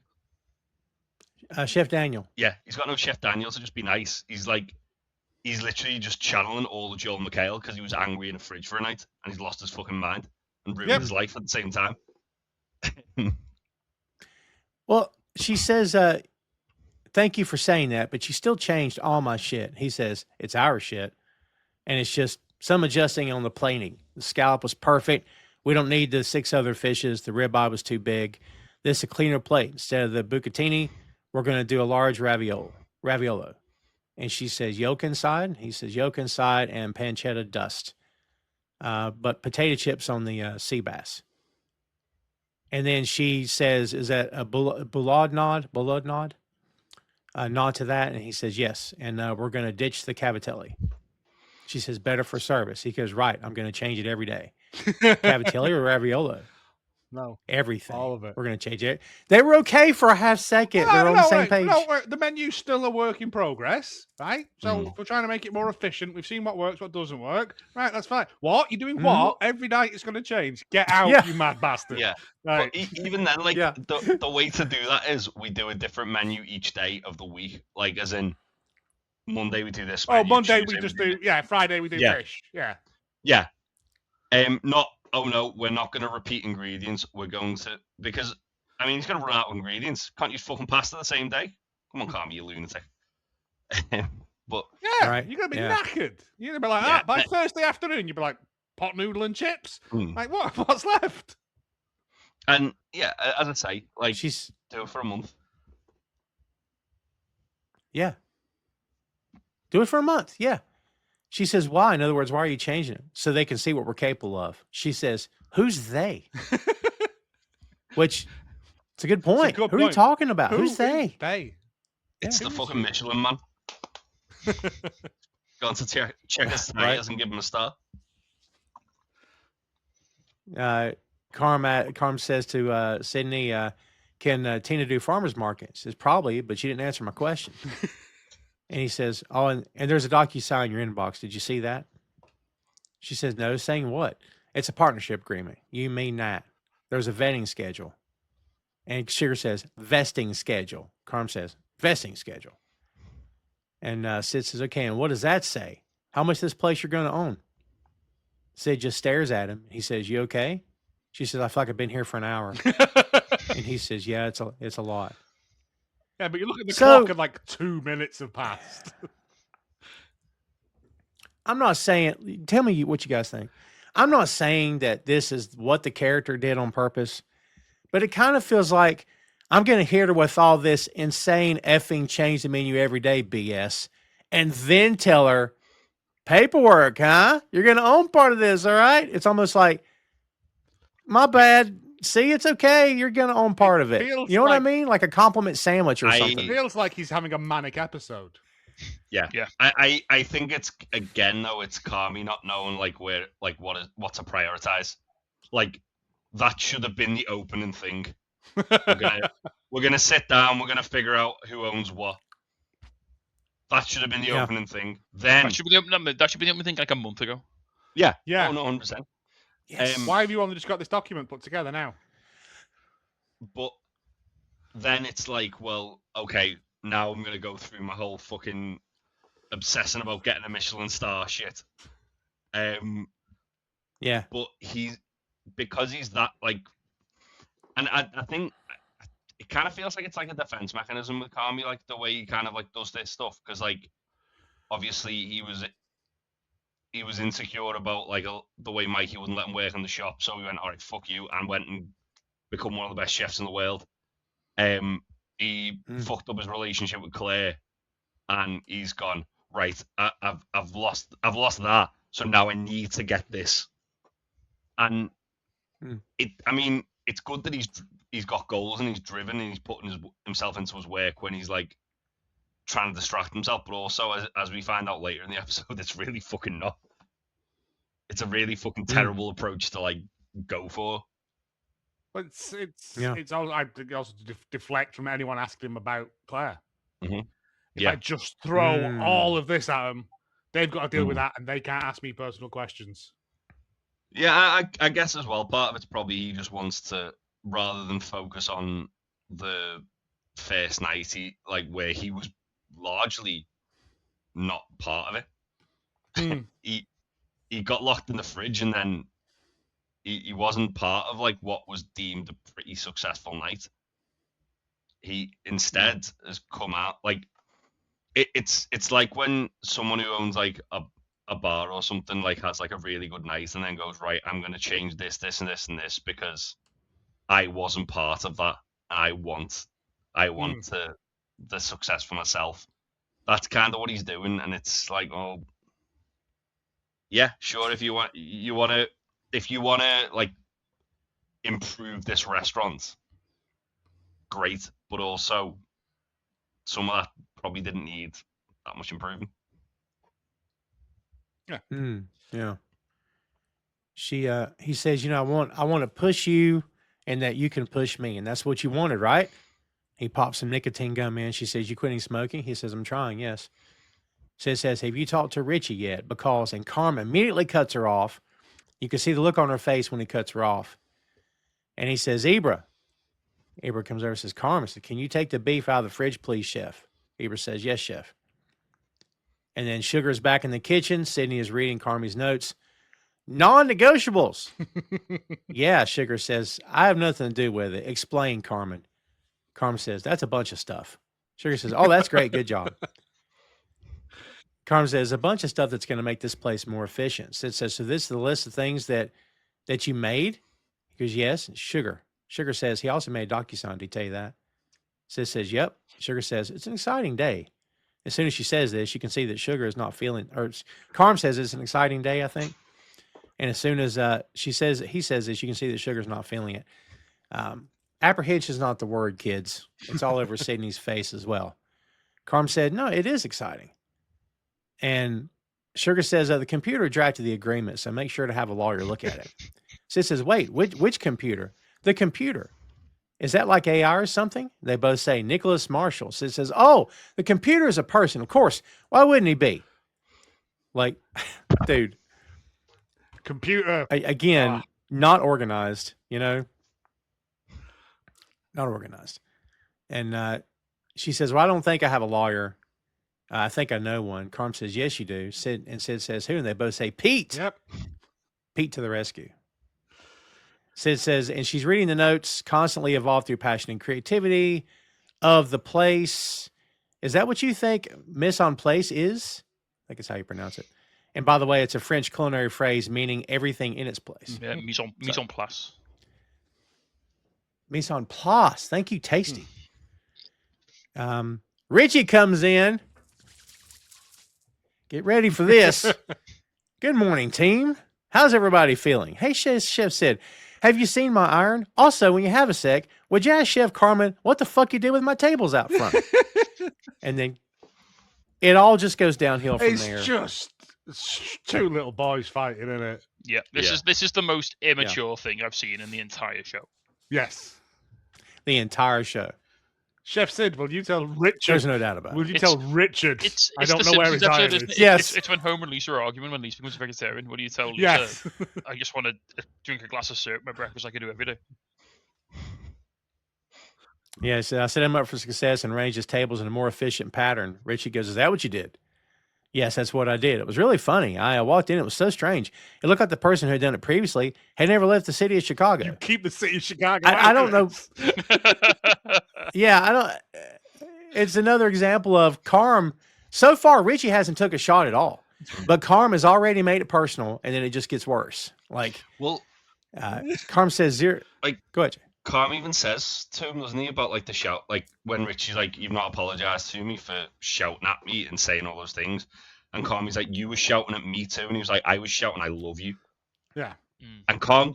Chef Daniel. Yeah, he's got no Chef Daniel to just be nice. He's he's literally just channeling all of Joel McHale because he was angry in a fridge for a night and he's lost his fucking mind and ruined his life at the same time. Well, she says, thank you for saying that, but you still changed all my shit. He says, it's our shit. And it's just some adjusting on the planing. The scallop was perfect. We don't need the 6 other fishes. The ribeye was too big. This is a cleaner plate. Instead of the bucatini, we're going to do a large raviolo. And she says, yolk inside. He says, yolk inside and pancetta dust. But potato chips on the sea bass. And then she says, is that a boulad nod? Nod to that. And he says, yes. And we're going to ditch the cavatelli. She says, better for service. He goes, right. I'm going to change it every day. Cavatelli or raviolo? No. Everything. All of it. We're going to change it. They were okay for a half second. They're on the same page. No, the menu's still a work in progress, right? So we're trying to make it more efficient. We've seen what works, what doesn't work. Right, that's fine. What? You're doing what? Every night it's going to change. Get out, you mad bastard. Yeah. Right. But even then, like, the way to do that is we do a different menu each day of the week. Like, as in, Monday we do this menu. Oh, Monday Tuesday we just do, Friday we do fish. Yeah. Yeah. Not, oh no, we're not going to repeat ingredients. We're going to, because, I mean, he's going to run out of ingredients. Can't use fucking pasta the same day. Come on, Carmy, you lunatic. But you're going to be knackered. You're going to be like, that by Thursday afternoon, you'll be like, pot noodle and chips. Like, what's left? And, as I say, like, she's do it for a month. Yeah. Do it for a month. Yeah. She says, why? In other words, why are you changing it? So they can see what we're capable of. She says, who's they? Which, it's a good point. Who are you talking about? Who's they? They. It's the fucking Michelin man. Going to check his tires and give him a star. Carm says to Sydney, can Tina do farmer's market? Says, probably, but she didn't answer my question. And he says, oh, and there's a DocuSign in your inbox. Did you see that? She says, no. Saying what? It's a partnership agreement. You mean that. There's a vetting schedule. And Sugar says, vesting schedule. Carm says, vesting schedule. And Sid says, okay, and what does that say? How much this place you're going to own? Sid just stares at him. He says, you okay? She says, I feel like I've been here for an hour. And he says, yeah, it's a lot. Yeah, but you look at the clock and like 2 minutes have passed. I'm not saying, tell me what you guys think. I'm not saying that this is what the character did on purpose, but it kind of feels like I'm going to hit her with all this insane effing change the menu every day BS and then tell her, paperwork, huh? You're going to own part of this, all right? It's almost like, my bad. See, it's okay. You're going to own part of it. You know what I mean? Like a compliment sandwich or something. It feels like he's having a manic episode. Yeah. I think it's, again, though, it's Carmy not knowing, like, where, like, what to prioritize. Like, that should have been the opening thing. We're gonna sit down. We're gonna figure out who owns what. That should have been the opening thing. Then that should be the opening thing like a month ago. Yeah. Yeah. Oh, no, 100%. Yes. Why have you only just got this document put together now? But then it's like, well, okay, now I'm gonna go through my whole fucking obsessing about getting a Michelin star shit. Yeah. But because he's that, like, and I think it kind of feels like it's like a defense mechanism with Carmy, like the way he kind of like does this stuff, because like obviously he was insecure about like the way Mikey wouldn't let him work in the shop, so he went, all right, fuck you, and went and become one of the best chefs in the world. He fucked up his relationship with Claire, and he's gone, right, I've lost that, so now I need to get this. And I mean, it's good that he's got goals and he's driven and he's putting himself into his work when he's like trying to distract himself, but also as we find out later in the episode, it's really fucking not. It's a really fucking terrible approach to like go for. But it's also, I also deflect from anyone asking him about Claire. Mm-hmm. If I just throw all of this at them, they've got to deal with that, and they can't ask me personal questions. Yeah, I guess as well. Part of it's probably he just wants to, rather than focus on the first night, where he was largely not part of it. he got locked in the fridge, and then he wasn't part of like what was deemed a pretty successful night. He instead has come out like it's like when someone who owns like a bar or something like has like a really good night and then goes, right, I'm going to change this and this because I wasn't part of that. I want the success for myself. That's kind of what he's doing, and it's like, oh, yeah, sure. If you want to like improve this restaurant, great. But also, some of that probably didn't need that much improvement. Yeah. He says, I want to push you and that you can push me. And that's what you wanted, right? He pops some nicotine gum in. She says, you quitting smoking? He says, I'm trying. Yes. Says, have you talked to Richie yet? Because, and Carmen immediately cuts her off. You can see the look on her face when he cuts her off. And he says, Ibra comes over and says, Carmen, can you take the beef out of the fridge, please, chef? Ibra says, yes, chef. And then Sugar's back in the kitchen. Sydney is reading Carmen's notes. Non-negotiables. Yeah, Sugar says, I have nothing to do with it. Explain, Carmen. Carmen says, that's a bunch of stuff. Sugar says, oh, that's great. Good job. Carmen says, a bunch of stuff that's going to make this place more efficient. Sid says, so this is the list of things that you made? He goes, yes. Sugar says, he also made a DocuSign. Did he tell you that? Sid says, yep. Sugar says, it's an exciting day. As soon as she says this, you can see that Sugar is not feeling, or Carm says it's an exciting day, I think. And as soon as he says this, you can see that Sugar's not feeling it. Apprehension is not the word, kids. It's all over Sydney's face as well. Carm said, no, it is exciting. And Sugar says, the computer drafted the agreement, so make sure to have a lawyer look at it. Sid says, wait, which computer? The computer. Is that like AI or something? They both say, Nicholas Marshall. Sid says, oh, the computer is a person. Of course. Why wouldn't he be? Like, dude. Computer. Again, not organized, Not organized. And she says, well, I don't think I have a lawyer. I think I know one. Carm says, yes, you do. Sid says, who? And they both say, Pete. Yep. Pete to the rescue. Sid says, and she's reading the notes, constantly evolved through passion and creativity of the place. Is that what you think mise en place is? I think it's how you pronounce it. And by the way, it's a French culinary phrase meaning everything in its place. Yeah, mise en place. Mise en place. Thank you, Tasty. Richie comes in. Get ready for this. Good morning, team. How's everybody feeling? Hey, Chef Sid, have you seen my iron? Also, when you have a sec, would you ask Chef Carmen what the fuck you did with my tables out front? And then it all just goes downhill from there. It's just two little boys fighting, isn't it? Yeah, this is the most immature thing I've seen in the entire show. Yes. The entire show. Chef Sid, will you tell Richard? There's no doubt about it. Will you tell Richard? I don't know where his iron is. Yes. It's when Homer and Lisa are arguing when Lisa becomes a vegetarian. What do you tell Lisa? Yes. I just want to drink a glass of syrup my breakfast like I do every day. Yeah, so I set him up for success and arranged his tables in a more efficient pattern. Richie goes, is that what you did? Yes, that's what I did. It was really funny. I walked in. It was so strange. It looked like the person who had done it previously had never left the city of Chicago. You keep the city of Chicago. I don't know. Yeah, I don't. It's another example of Carm. So far, Richie hasn't took a shot at all. But Carm has already made it personal, and then it just gets worse. Like, well, Carm says zero. Like, go ahead. Carm even says to him, doesn't he, about like the shout, like when Richie's like, "You've not apologized to me for shouting at me and saying all those things," and Carmy's like, "You were shouting at me too," and he was like, "I was shouting, I love you." Yeah. And Carm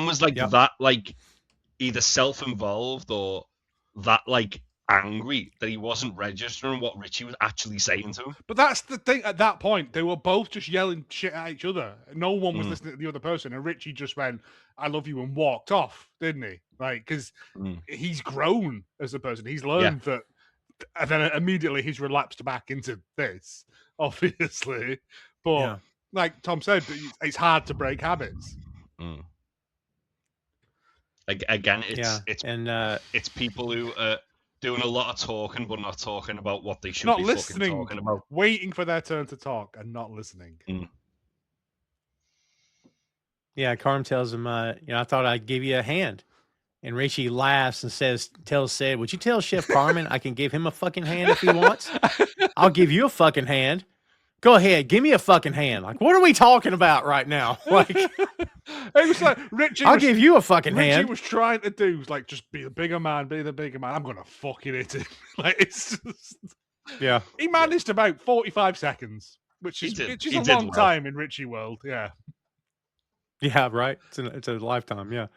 was like that, like either self-involved or that like angry that he wasn't registering what Richie was actually saying to him. But that's the thing. At that point, they were both just yelling shit at each other. No one was listening to the other person, and Richie just went, "I love you," and walked off, didn't he? Like, because he's grown as a person. He's learned that, and then immediately he's relapsed back into this, obviously. But like Tom said, it's hard to break habits. Again, it's people who are doing a lot of talking, but not talking about what they should Not be listening. fucking talking about. Waiting for their turn to talk and not listening. Yeah, Carm tells him, I thought I'd give you a hand. And Richie laughs and tells Sid, would you tell Chef Carmen I can give him a fucking hand if he wants? I'll give you a fucking hand. Go ahead, give me a fucking hand. Like, what are we talking about right now? Like, it was like Richie. I'll give you a fucking Richie hand. was trying to do like just be the bigger man, be the bigger man. I'm gonna fucking hit him. Like it's just, Yeah. He managed about 45 seconds, which is a long time in Richie world. Yeah. Yeah, right. It's a lifetime. Yeah.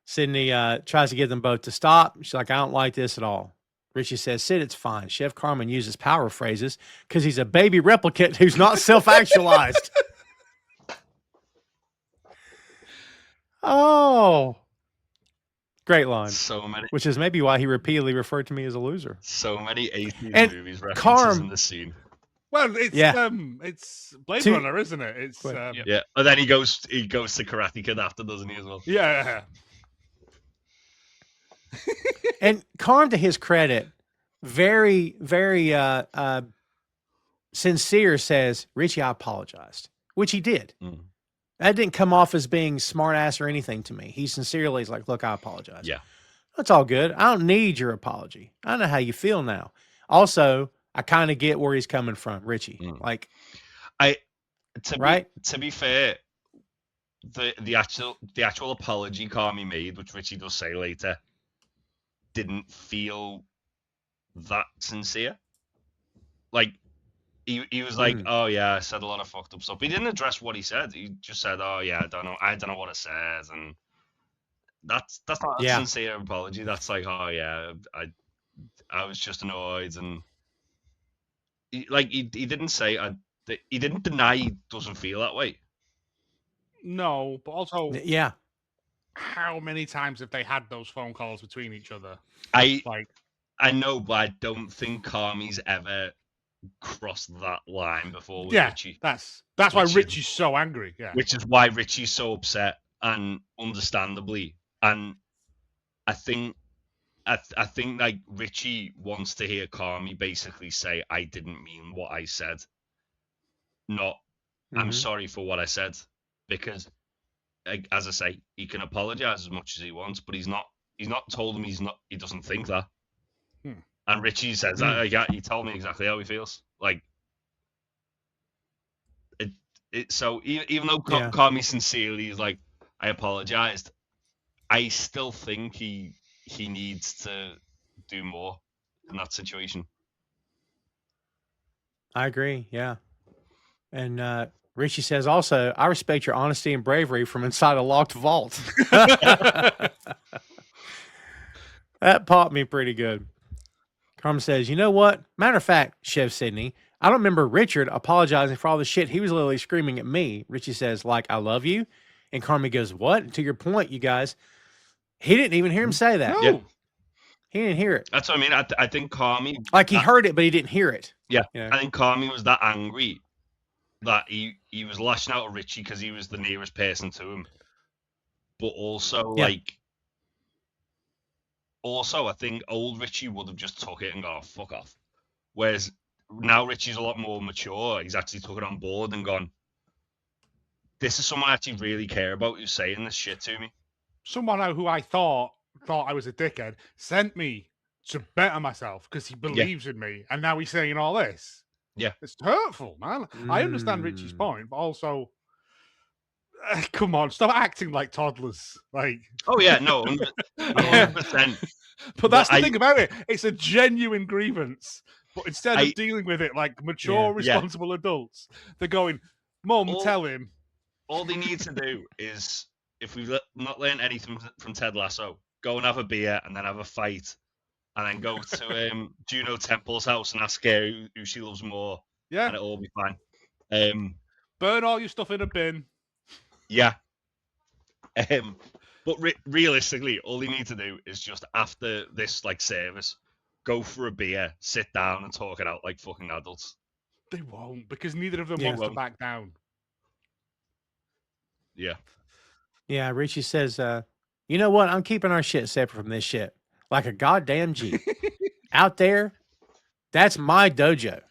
Sydney tries to get them both to stop. She's like, I don't like this at all. Richie says, Sid, it's fine. Chef Carmen uses power phrases because he's a baby replicant who's not self-actualized. Oh. Great line. So many. Which is maybe why he repeatedly referred to me as a loser. So many 80s And movies references Carm- in this scene. Well, it's Blade Runner, isn't it? It's Yeah, and then he goes to Karate Kid after, doesn't he, as well? Yeah. And Carm, to his credit, very, very sincere, says, Richie, I apologized, which he did. Mm. That didn't come off as being smart ass or anything to me. He sincerely is like, look, I apologize. Yeah. That's all good. I don't need your apology. I know how you feel now. Also, I kind of get where he's coming from, Richie. Mm. Like, to be fair, the actual apology Carmy made, which Richie does say later, didn't feel that sincere. Like he was like, oh yeah, I said a lot of fucked up stuff. He didn't address what he said. He just said, oh yeah, I don't know what it says, and that's not a sincere apology. That's like, oh yeah, I was just annoyed, and he didn't say he didn't deny he doesn't feel that way. No, but also, yeah. How many times have they had those phone calls between each other? I know, but I don't think Carmy's ever crossed that line before with Richie. That's why Richie's so angry. Yeah, which is why Richie's so upset, and understandably. And I think like Richie wants to hear Carmy basically say, "I didn't mean what I said." Not, I'm sorry for what I said, because, as I say, he can apologize as much as he wants, but he's not told him he doesn't think that. And Richie says, he told me exactly how he feels. Like, so even though Carmy sincerely is like, I apologized, I still think he needs to do more in that situation. I agree. Yeah. And Richie says also, I respect your honesty and bravery from inside a locked vault. That popped me pretty good. Carmen says, you know what? Matter of fact, Chef Sydney, I don't remember Richard apologizing for all the shit he was literally screaming at me. Richie says, like, I love you. And Carmen goes, what? And to your point, you guys, he didn't even hear him say that. No. Yeah. He didn't hear it. That's what I mean. I think Carmy... Like, he heard it, but he didn't hear it. Yeah. You know? I think Carmy was that angry that he was lashing out at Richie because he was the nearest person to him. But also, I think old Richie would have just took it and gone, fuck off. Whereas now Richie's a lot more mature. He's actually took it on board and gone, this is someone I actually really care about who's saying this shit to me. Someone who I thought I was a dickhead sent me to better myself because he believes in me. And now he's saying all this. Yeah. It's hurtful, man. I understand Richie's point, but also, come on, stop acting like toddlers. Like, oh yeah, no, 100%. But that's the thing about it. It's a genuine grievance. But instead of dealing with it like mature, responsible adults, they're going, Mum, tell him. All they need to do is, if we've not learned anything from Ted Lasso, go and have a beer and then have a fight. And then go to Juno Temple's house and ask her who she loves more. Yeah. And it'll all be fine. Burn all your stuff in a bin. Yeah. But realistically, all you need to do is just after this service, go for a beer, sit down and talk it out like fucking adults. They won't, because neither of them wants to back down. Yeah. Yeah, Richie says, you know what? I'm keeping our shit separate from this shit. Like a goddamn G. Out there, that's my dojo.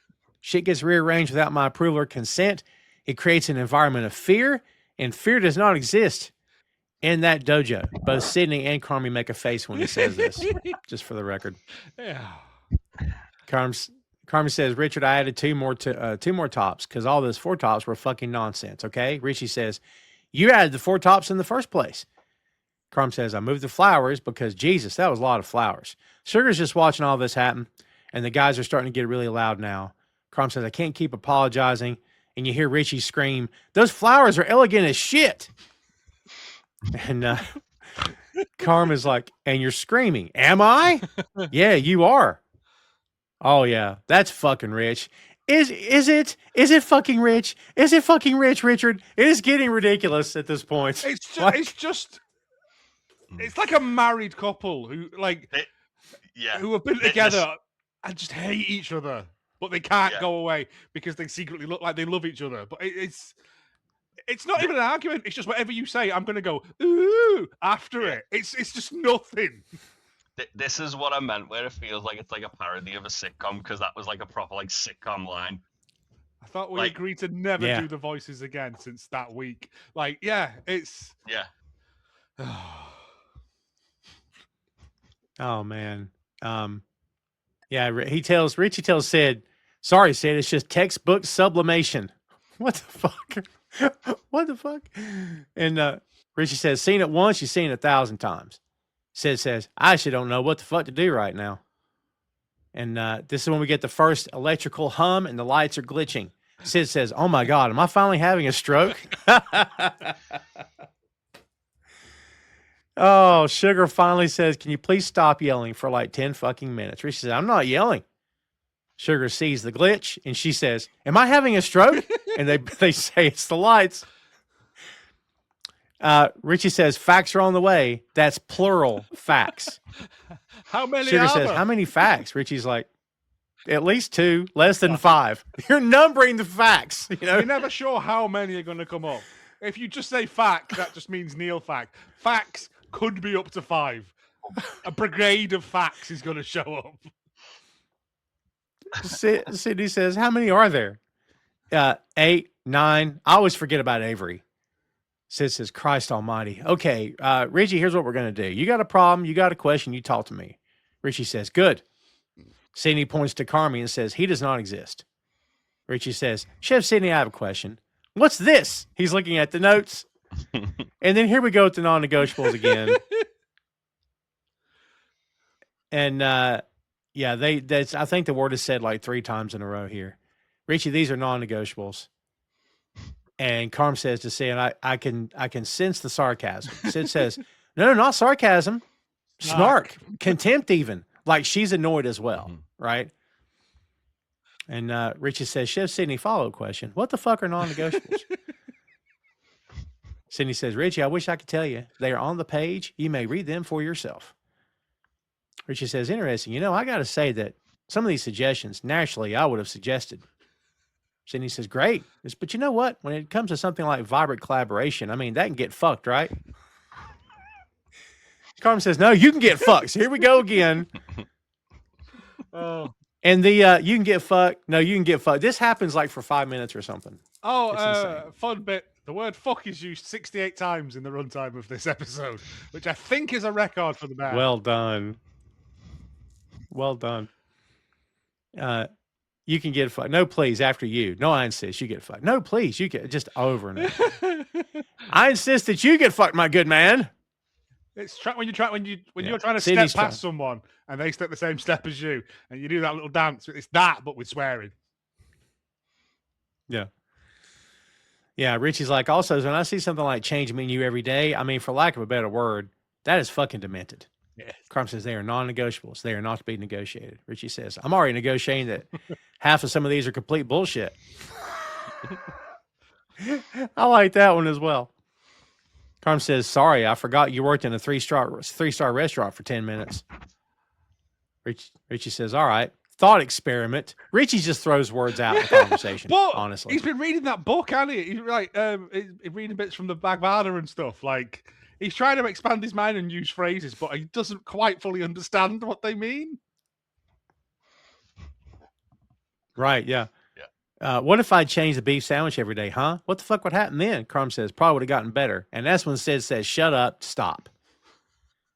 Shit gets rearranged without my approval or consent. It creates an environment of fear, and fear does not exist in that dojo. Both Sydney and Carmy make a face when he says this, just for the record. Yeah. Carmy says, Richard, I added two more tops because all those 4 tops were fucking nonsense, okay? Richie says, you added the 4 tops in the first place. Carm says, I moved the flowers because, Jesus, that was a lot of flowers. Sugar's just watching all this happen, and the guys are starting to get really loud now. Carm says, I can't keep apologizing, and you hear Richie scream, those flowers are elegant as shit. And Carm is like, and you're screaming, am I? Yeah, you are. Oh, yeah, that's fucking rich. Is it? Is it fucking rich? Is it fucking rich, Richard? It is getting ridiculous at this point. It's like a married couple who who have been together and just hate each other, but they can't go away because they secretly look like they love each other. But it's not even an argument. It's just whatever you say, I'm going to go ooh after it. It's just nothing. This is what I meant, where it feels like it's like a parody of a sitcom, because that was like a proper like sitcom line. I thought we agreed to never do the voices again since that week. It's Oh man. Richie tells Sid, sorry, Sid, it's just textbook sublimation. What the fuck? What the fuck? And Richie says, seen it once, you've seen it 1,000 times. Sid says, I actually don't know what the fuck to do right now. And this is when we get the first electrical hum and the lights are glitching. Sid says, oh my God, am I finally having a stroke? Oh, Sugar finally says, can you please stop yelling for like 10 fucking minutes? Richie says, I'm not yelling. Sugar sees the glitch and she says, am I having a stroke? And they say it's the lights. Richie says, facts are on the way. That's plural facts. How many Sugar says, how many facts? Richie's like, at least 2, less than 5. You're numbering the facts. You're never sure how many are going to come up. If you just say fact, that just means Neil fact. Facts could be up to 5. A brigade of facts is going to show up. Sydney says, how many are there? 8, 9. I always forget about Avery. Sid says, Christ almighty. Okay, Richie, here's what we're going to do. You got a problem, you got a question, you talk to me. Richie says, good. Sydney points to Carmy and says, he does not exist. Richie says, Chef Sydney, I have a question. What's this? He's looking at the notes. And then here we go with the non-negotiables again. And I think the word is said like 3 times in a row here. Richie, these are non-negotiables. And Carm says to Sid, I can sense the sarcasm. Sid says, no, not sarcasm. Snark. Contempt even. Like she's annoyed as well, right? And Richie says, Chef Sydney, follow-up question. What the fuck are non-negotiables? Sydney says, Richie, I wish I could tell you. They are on the page. You may read them for yourself. Richie says, interesting. I got to say that some of these suggestions, naturally, I would have suggested. Sydney says, great. But you know what? When it comes to something like vibrant collaboration, I mean, that can get fucked, right? Carmen says, no, you can get fucked. So here we go again. Oh. And the you can get fucked. No, you can get fucked. This happens like for 5 minutes or something. Oh, fun bit. The word fuck is used 68 times in the runtime of this episode, which I think is a record for the band. Well done. Well done. You can get fucked. No, please, after you. No, I insist you get fucked. No, please, you get just over and over. I insist that you get fucked, my good man. It's when you're trying to step past someone and they step the same step as you, and you do that little dance. It's that, but with swearing. Yeah. Yeah, Richie's like, also, when I see something like change menu every day, I mean, for lack of a better word, that is fucking demented. Yeah. Crump says they are non-negotiables. They are not to be negotiated. Richie says, I'm already negotiating that half of some of these are complete bullshit. I like that one as well. Carm says, sorry, I forgot you worked in a three-star restaurant for 10 minutes. Richie says, all right. Thought experiment. Richie just throws words out in the conversation, but honestly. He's been reading that book, hasn't he? He's like, he's reading bits from the Bagvada and stuff. Like, he's trying to expand his mind and use phrases, but he doesn't quite fully understand what they mean. Right, yeah. Yeah. What if I changed the beef sandwich every day, huh? What the fuck would happen then? Carm says, probably would have gotten better. And that's when Sid says, shut up, stop.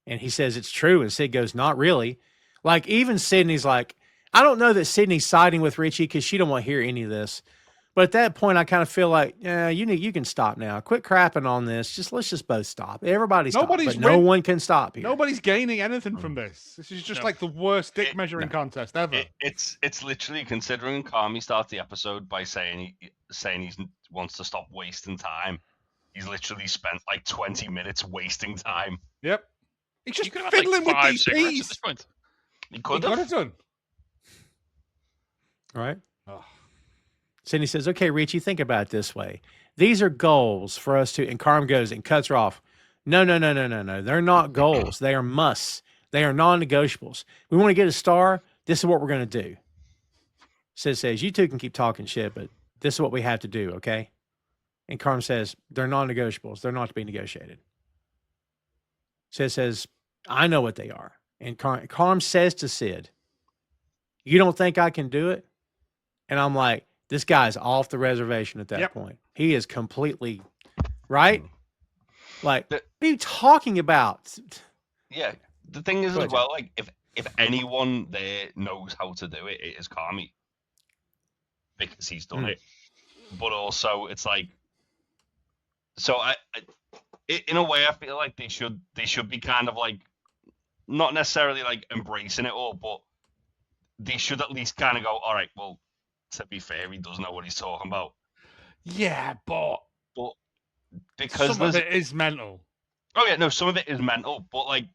And he says, it's true. And Sid goes, not really. Like, even Sydney's like, I don't know that Sydney's siding with Richie because she don't want to hear any of this. But at that point, I kind of feel like, yeah, you can stop now. Quit crapping on this. Let's just both stop. Everybody stop. Nobody's But no one can stop here. Nobody's gaining anything from this. This is just No. like the worst dick measuring contest ever. It's literally, considering Carmy starts the episode by saying he wants to stop wasting time. He's literally spent like 20 minutes wasting time. Yep. He's just You could have had, fiddling like, 5 with cigarettes at DPs. this point. He He could could have. have done. Right? Oh. Sydney says, okay, Richie, think about it this way. These are goals for us to, and Carm goes and cuts her off. No. They're not goals. They are musts. They are non-negotiables. We want to get a star. This is what we're going to do. Sid says, you two can keep talking shit, but this is what we have to do, okay? And Carm says, they're non-negotiables. They're not to be negotiated. Sid says, I know what they are. And Carm says to Sid, you don't think I can do it? And I'm like, this guy's off the reservation at that point. He is completely, right? Like, what are you talking about? Yeah. The thing is Go as ahead, well, like, if anyone there knows how to do it, it is Carmy. Because he's done it. But also, it's like, so in a way, I feel like they should be kind of like, not necessarily like embracing it all, but they should at least kind of go, all right, well, to be fair, he does know what he's talking about. Yeah, but because some of it is mental. Oh yeah, no, some of it is mental, but like,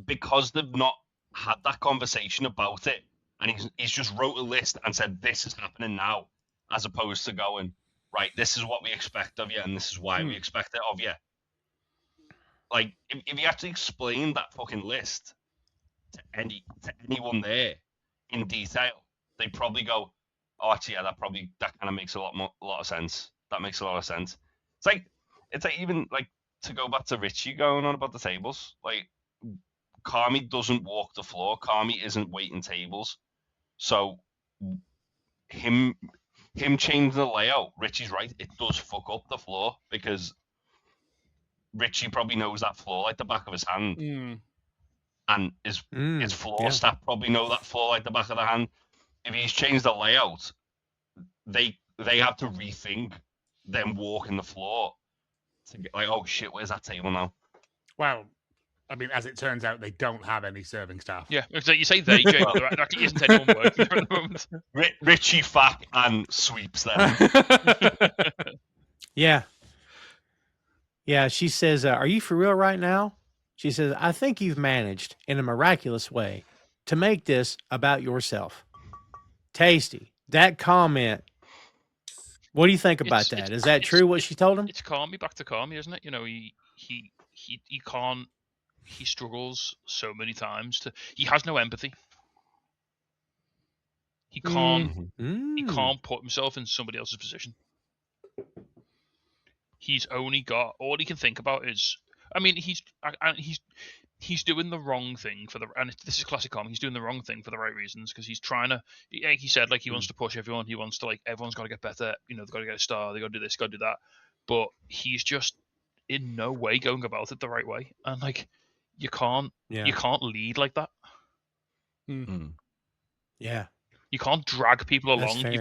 because they've not had that conversation about it, and he's just wrote a list and said this is happening now, as opposed to going, right, this is what we expect of you, and this is why we expect it of you. Like, if you actually explain that fucking list to anyone there in detail, they probably go, oh, actually, yeah, that kind of makes a lot of sense. That makes a lot of sense. It's like even like, to go back to Richie going on about the tables, like, Carmy doesn't walk the floor. Carmy isn't waiting tables. So him changing the layout, Richie's right, it does fuck up the floor, because Richie probably knows that floor like the back of his hand. And his floor staff probably know that floor like the back of their hand. If he's changed the layout, they have to rethink them walking the floor to get like, oh shit, where's that table now? Well, I mean, as it turns out, they don't have any serving staff. Yeah, so you say they, Jay, but there actually isn't anyone working there at the moment. Richie Fack and sweeps them. Yeah. Yeah, she says, are you for real right now? She says, I think you've managed in a miraculous way to make this about yourself. Tasty. That comment, what do you think about that? Is that true, what she told him? It's Carmy back to Carmy, isn't it? You know, he can't, he struggles so many times he has no empathy. He can't put himself in somebody else's position. He's only got, all he can think about is, I mean, he's doing the wrong thing and this is classic Carmy, he's doing the wrong thing for the right reasons, because he's trying to, like he said, like, he wants to push everyone, he wants to, like, everyone's got to get better, you know, they've got to get a star, they've got to do this, got to do that, but he's just in no way going about it the right way, and like, you can't lead like that. Yeah. You can't drag people That's along. fair.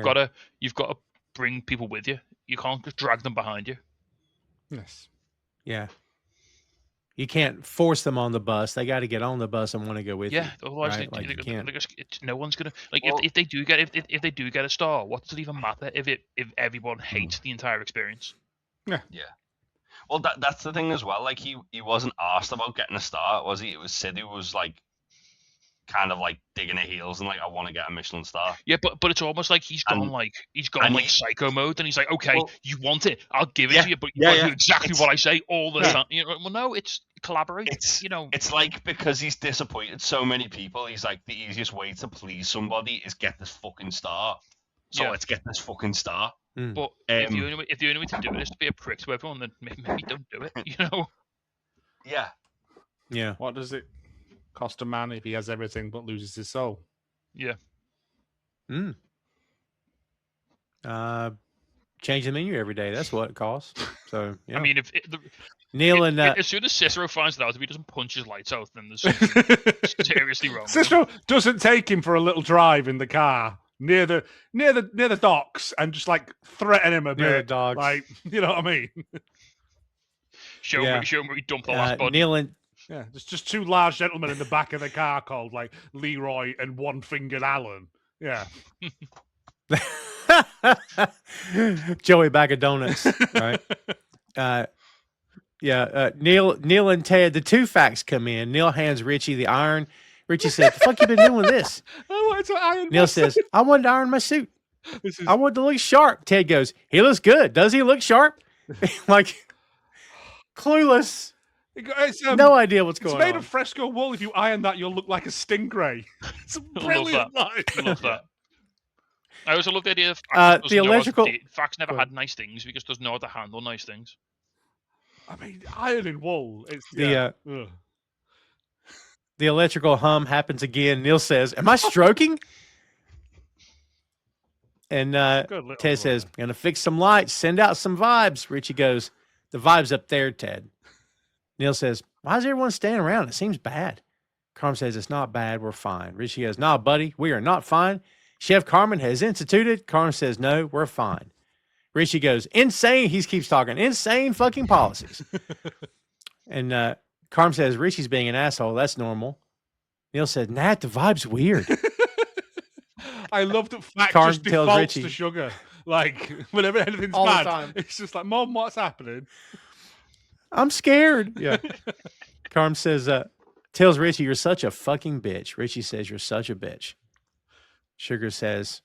You've got to bring people with you. You can't just drag them behind you. Yes. Yeah. You can't force them on the bus. They got to get on the bus and want to go with you. Yeah, otherwise right? they You can't. no one's gonna like, if they do get a star. What does it even matter if everyone hates the entire experience? Yeah. Well, that's the thing as well. Like, he wasn't asked about getting a star, was he? It was Sid who was like, kind of like digging her heels and like, I want to get a Michelin star. Yeah, but it's almost like he's gone psycho mode, and he's like, okay, you want it, I'll give it to you, but you do exactly what I say all the time. You know, well, no, it's collaborate. You know, it's like, because he's disappointed so many people, he's like, the easiest way to please somebody is get this fucking star. So let's get this fucking star. But if the only way to do it is to be a prick to everyone, then maybe don't do it. You know? Yeah. Yeah. What does it cost a man if he has everything but loses his soul? Yeah. Change the menu every day. That's what it costs. So, yeah. I mean, Neil and as soon as Cicero finds it out, if he doesn't punch his lights out, then there's something seriously wrong. Cicero doesn't take him for a little drive in the car near the docks and just like threaten him a Near the bit. docks. Like, you know what I mean? Show him where he dumped the last body. Neil and Yeah, there's just two large gentlemen in the back of the car called like Leroy and One-Fingered Alan. Yeah. Joey bag of donuts, right? Neil and Ted, the two facts come in. Neil hands Richie the iron. Richie says, "The fuck you been doing this?" I wanted to iron Neil my says, suit. "I wanted to iron my suit. This is I want to look sharp." Ted goes, "He looks good. Does he look sharp?" Like clueless. it's, No idea what's it's going made on. of fresco wool. If you iron that, you'll look like a stingray. It's a I love brilliant that. line. I love that. I also love the idea of The electrical- Fax never Go had nice things because doesn't know how to handle nice things. I mean, ironing wool. It's The, ugh. The electrical hum happens again. Neil says, "Am I stroking?" And Good little Ted boy. says, "Gonna fix some lights, send out some vibes." Richie goes, "The vibe's up there, Ted." Neil says, "Why is everyone standing around? It seems bad." Carm says, "It's not bad. We're fine." Richie goes, "Nah, buddy, we are not fine. Chef Carmen has instituted." Carm says, "No, we're fine." Richie goes, "Insane." He keeps talking, "Insane fucking policies." And Carm says, "Richie's being an asshole. That's normal." Neil said, "Nat, the vibe's weird." I love that Fact Carm just tells defaults Richie. to sugar. Like, whenever anything's All the bad, time. it's just like, Mom, what's happening? "I'm scared." Yeah. Carm says, tells Richie, "You're such a fucking bitch." Richie says, "You're such a bitch." Sugar says,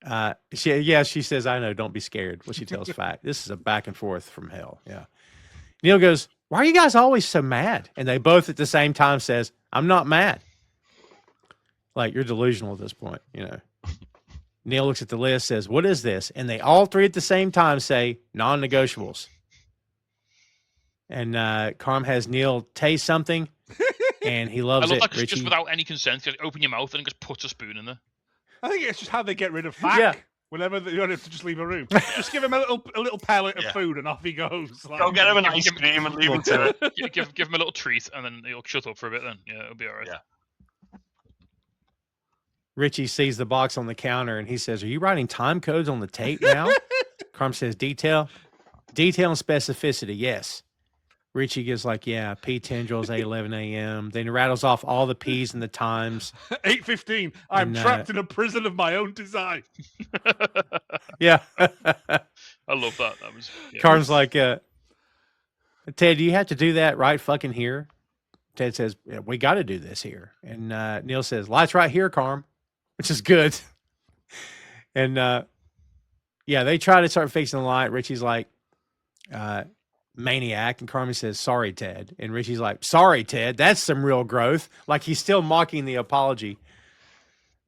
she says, "I know, don't be scared." What she tells Fact. This is a back and forth from hell. Yeah. Neil goes, "Why are you guys always so mad?" And they both at the same time says, "I'm not mad." Like, you're delusional at this point, you know. Neil looks at the list, says, "What is this?" And they all three at the same time say, "Non-negotiables." And Carm has Neil taste something, and he I loves love it. that 'cause Richie, just without any consent, you open your mouth and just puts a spoon in there. I think it's just how they get rid of Fact. Yeah. Whenever you don't have to just leave a room, just give him a little pellet of Yeah. food and off he goes. Like, Go get him an Give- ice give- cream and leave him to it. give him a little treat, and then he'll shut up for a bit. Then it'll be all right. Yeah. Richie sees the box on the counter, and he says, "Are you writing time codes on the tape now?" Carm says, detail and specificity, yes." Richie gives like, "Yeah, P tendrils, 8:11 a.m. Then he rattles off all the P's and the times. 8:15. I'm And, trapped in a prison of my own design. Yeah. I love that. That was yeah. Carm's like, "Ted, do you have to do that right fucking here?" Ted says, "Yeah, we got to do this here." And Neil says, "Lights right here, Carm," which is good. And they try to start fixing the light. Richie's like, "Maniac." And Carmen says, "Sorry, Ted." And Richie's like, "Sorry, Ted. That's some real growth." Like he's still mocking the apology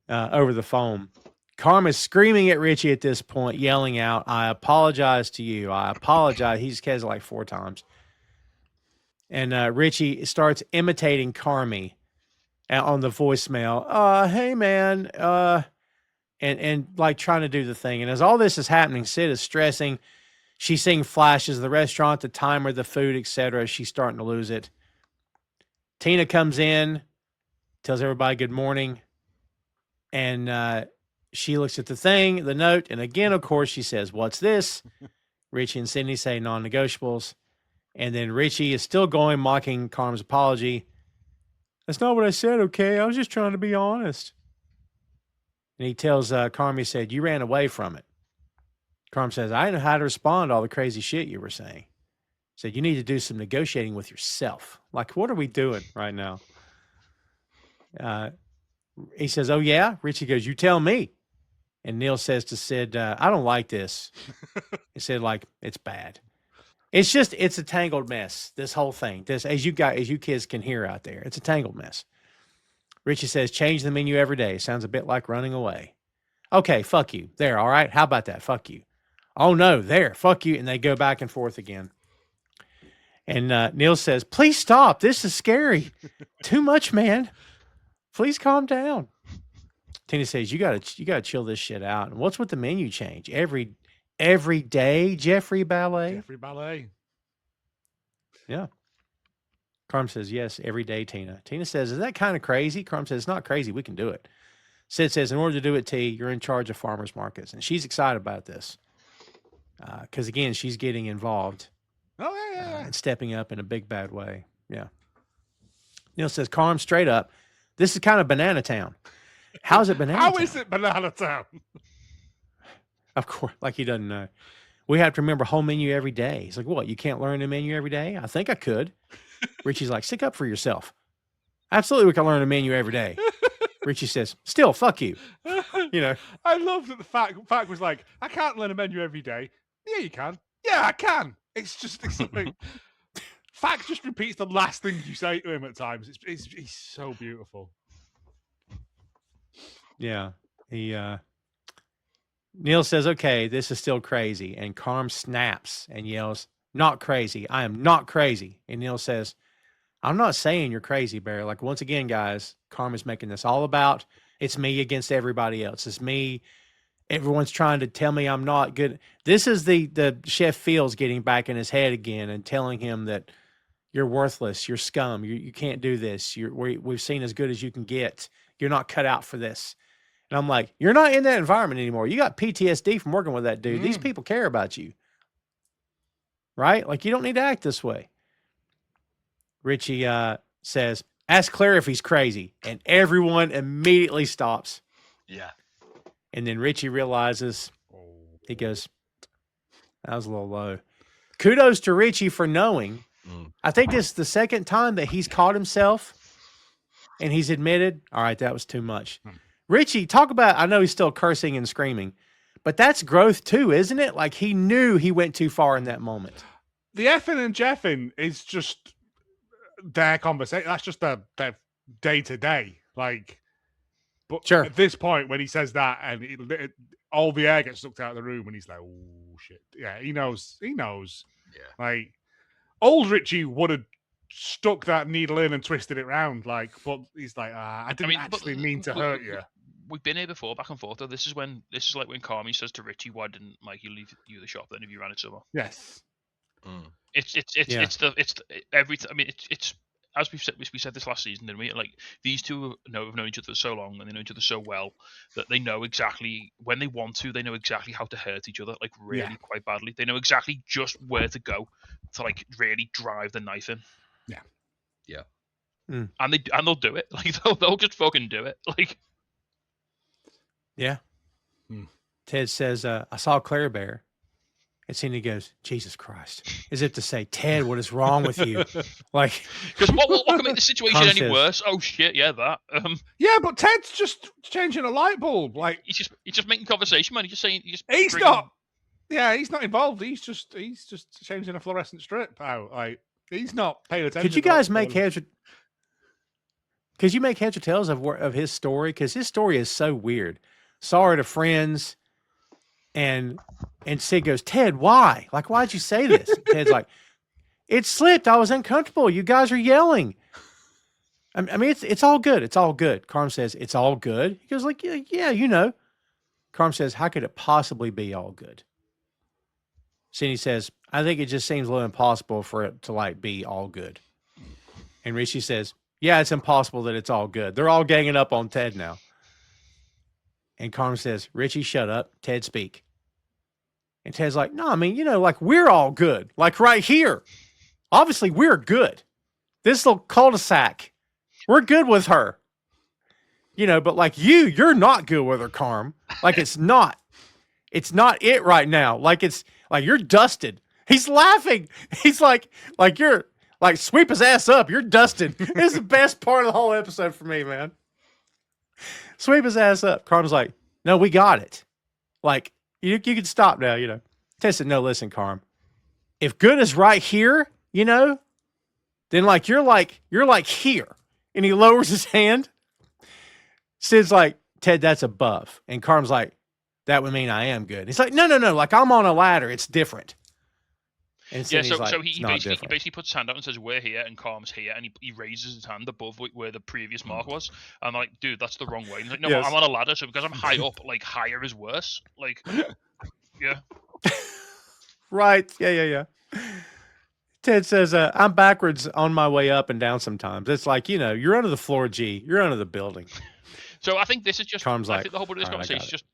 over the phone. Carm is screaming at Richie at this point, yelling out, "I apologize to you. I apologize." He just says it like 4 times. And Richie starts imitating Carmy on the voicemail. "Hey, man." And like trying to do the thing. And as all this is happening, Sid is stressing. She's seeing flashes of the restaurant, the timer, the food, etc. She's starting to lose it. Tina comes in, tells everybody good morning. And she looks at the thing, the note. And again, of course, she says, "What's this?" Richie and Sydney say non-negotiables. And then Richie is still going, mocking Carm's apology. "That's not what I said, okay? I was just trying to be honest." And he tells Carm, he said, "You ran away from it." Carm says, "I didn't know how to respond to all the crazy shit you were saying." He said, "You need to do some negotiating with yourself." Like, what are we doing right now? He says, "Oh, yeah?" Richie goes, "You tell me." And Neil says to Sid, "I don't like this." He said, like, "It's bad." It's a tangled mess, this whole thing. This, as you kids can hear out there, it's a tangled mess. Richie says, "Change the menu every day." Sounds a bit like running away. "Okay, fuck you. There, all right? How about that? Fuck you." "Oh, no, there, fuck you." And they go back and forth again. And Neil says, "Please stop. This is scary. Too much, man. Please calm down." Tina says, you gotta chill this shit out. "And what's with the menu change? Every every day Jeffrey Ballet? Jeffrey Ballet. Yeah. Carm says, yes, every day, Tina. Tina says, is that kind of crazy? Carm says, it's not crazy. We can do it. Sid says, in order to do it, T, you're in charge of farmers markets. And she's excited about this. Because, again, she's getting involved. Oh, yeah. And stepping up in a big, bad way. Yeah. Neil says, Carm, straight up, this is kind of Banana Town. How's it Banana Town? How is it Banana Town? Of course, like he doesn't know. We have to remember whole menu every day. He's like, what, you can't learn a menu every day? I think I could. Richie's like, stick up for yourself. Absolutely, we can learn a menu every day. Richie says, still, fuck you. You know. I love that the fact was like, I can't learn a menu every day. Yeah, you can. Yeah, I can. It's like, fact just repeats the last thing you say to him at times. He's so beautiful. Yeah. Neil says, okay, this is still crazy. And Carm snaps and yells, not crazy. I am not crazy. And Neil says, I'm not saying you're crazy, Barry. Like, once again, guys, Carm is making this all about, it's me against everybody else. It's me. Everyone's trying to tell me I'm not good. This is the Chef Fields getting back in his head again and telling him that you're worthless. You're scum. You can't do this. We've seen as good as you can get. You're not cut out for this. And I'm like, you're not in that environment anymore. You got PTSD from working with that dude. These people care about you. Right? Like, you don't need to act this way. Richie says, ask Claire if he's crazy. And everyone immediately stops. Yeah. And then Richie realizes, he goes, that was a little low. Kudos to Richie for knowing. I think this is the second time that he's caught himself and he's admitted, all right, that was too much. Richie, talk about, I know he's still cursing and screaming, but that's growth too, isn't it? Like, he knew he went too far in that moment. The effing and jeffing is just their conversation. That's just their day to day. Like, but sure. At this point, when he says that, and all the air gets sucked out of the room, and he's like, "Oh shit!" Yeah, he knows. He knows. Yeah. Like, old Richie would have stuck that needle in and twisted it round. Like, but he's like, I didn't actually mean to hurt you. We've been here before, back and forth. Though this is like when Carmy says to Richie, "Why didn't Mikey leave you the shop then if you ran it somewhere?" Yes. It's every. I mean, it's as we said this last season, didn't we? Like, these two have known each other for so long and they know each other so well that they know exactly when they want to. They know exactly how to hurt each other, like really quite badly. They know exactly just where to go to, like, really drive the knife in. Yeah. And they'll do it. Like, they'll just fucking do it. Like. Yeah. Ted says, I saw Claire Bear. And Cindy goes, Jesus Christ. As if to say, Ted, what is wrong with you? Like, because what can make the situation any worse? Oh shit, yeah, that. Yeah, but Ted's just changing a light bulb. Like, he's just making conversation, man. He's just saying he's not. Yeah, he's not involved. He's just changing a fluorescent strip out. Like, he's not paying attention. Could you guys make heads? Could you make heads or tails of his story? Because his story is so weird. Saw her to friends. And Sid goes, Ted, why? Like, why'd you say this? Ted's like, it slipped. I was uncomfortable. You guys are yelling. I mean, it's all good. It's all good. Carm says, it's all good. He goes, like, yeah, you know. Carm says, how could it possibly be all good? Cindy says, I think it just seems a little impossible for it to, like, be all good. And Richie says, yeah, it's impossible that it's all good. They're all ganging up on Ted now. And Carm says, Richie, shut up. Ted, speak. And Ted's like, no, I mean, you know, like, we're all good. Like, right here. Obviously, we're good. This little cul-de-sac, we're good with her. You know, but like you're not good with her, Carm. Like, it's not it right now. Like, it's like you're dusted. He's laughing. He's like you're like, sweep his ass up. You're dusted. It's the best part of the whole episode for me, man. Sweep his ass up. Carm's like, no, we got it. Like, you can stop now, you know. Ted said, no, listen, Carm. If good is right here, you know, then like you're like here. And he lowers his hand. Sid's like, Ted, that's above. And Carm's like, that would mean I am good. He's like, no. Like, I'm on a ladder. It's different. And yeah, so like, he basically puts his hand out and says, we're here, and Carm's here, and he raises his hand above where the previous mark was. I'm like, dude, that's the wrong way. He's like, no, yes. I'm on a ladder, so because I'm high up, like, higher is worse. Like, yeah. Right. Yeah. Ted says, I'm backwards on my way up and down sometimes. It's like, you're under the floor, G. You're under the building. So I think this is just. Carm's I like, think the whole point of this "All right, I conversation is got just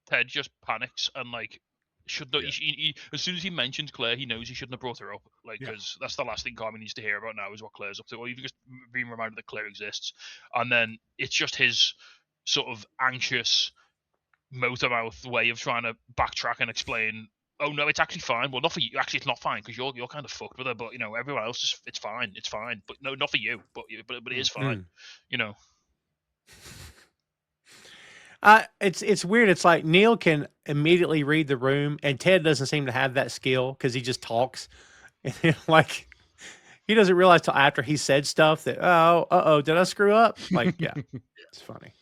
Ted just panics and like should not. Yeah. As soon as he mentions Claire, he knows he shouldn't have brought her up. Like Yeah. because that's the last thing Carmy needs to hear about now is what Claire's up to, or even just being reminded that Claire exists. And then it's just his sort of anxious, motor mouth way of trying to backtrack and explain. Oh no, it's actually fine. Well, not for you. Actually, it's not fine because you're kind of fucked with her. But everyone else is. It's fine. It's fine. But no, not for you. But it is fine. It's weird. It's like Neil can immediately read the room, and Ted doesn't seem to have that skill because he just talks. And like he doesn't realize till after he said stuff that did I screw up? Like yeah, it's funny.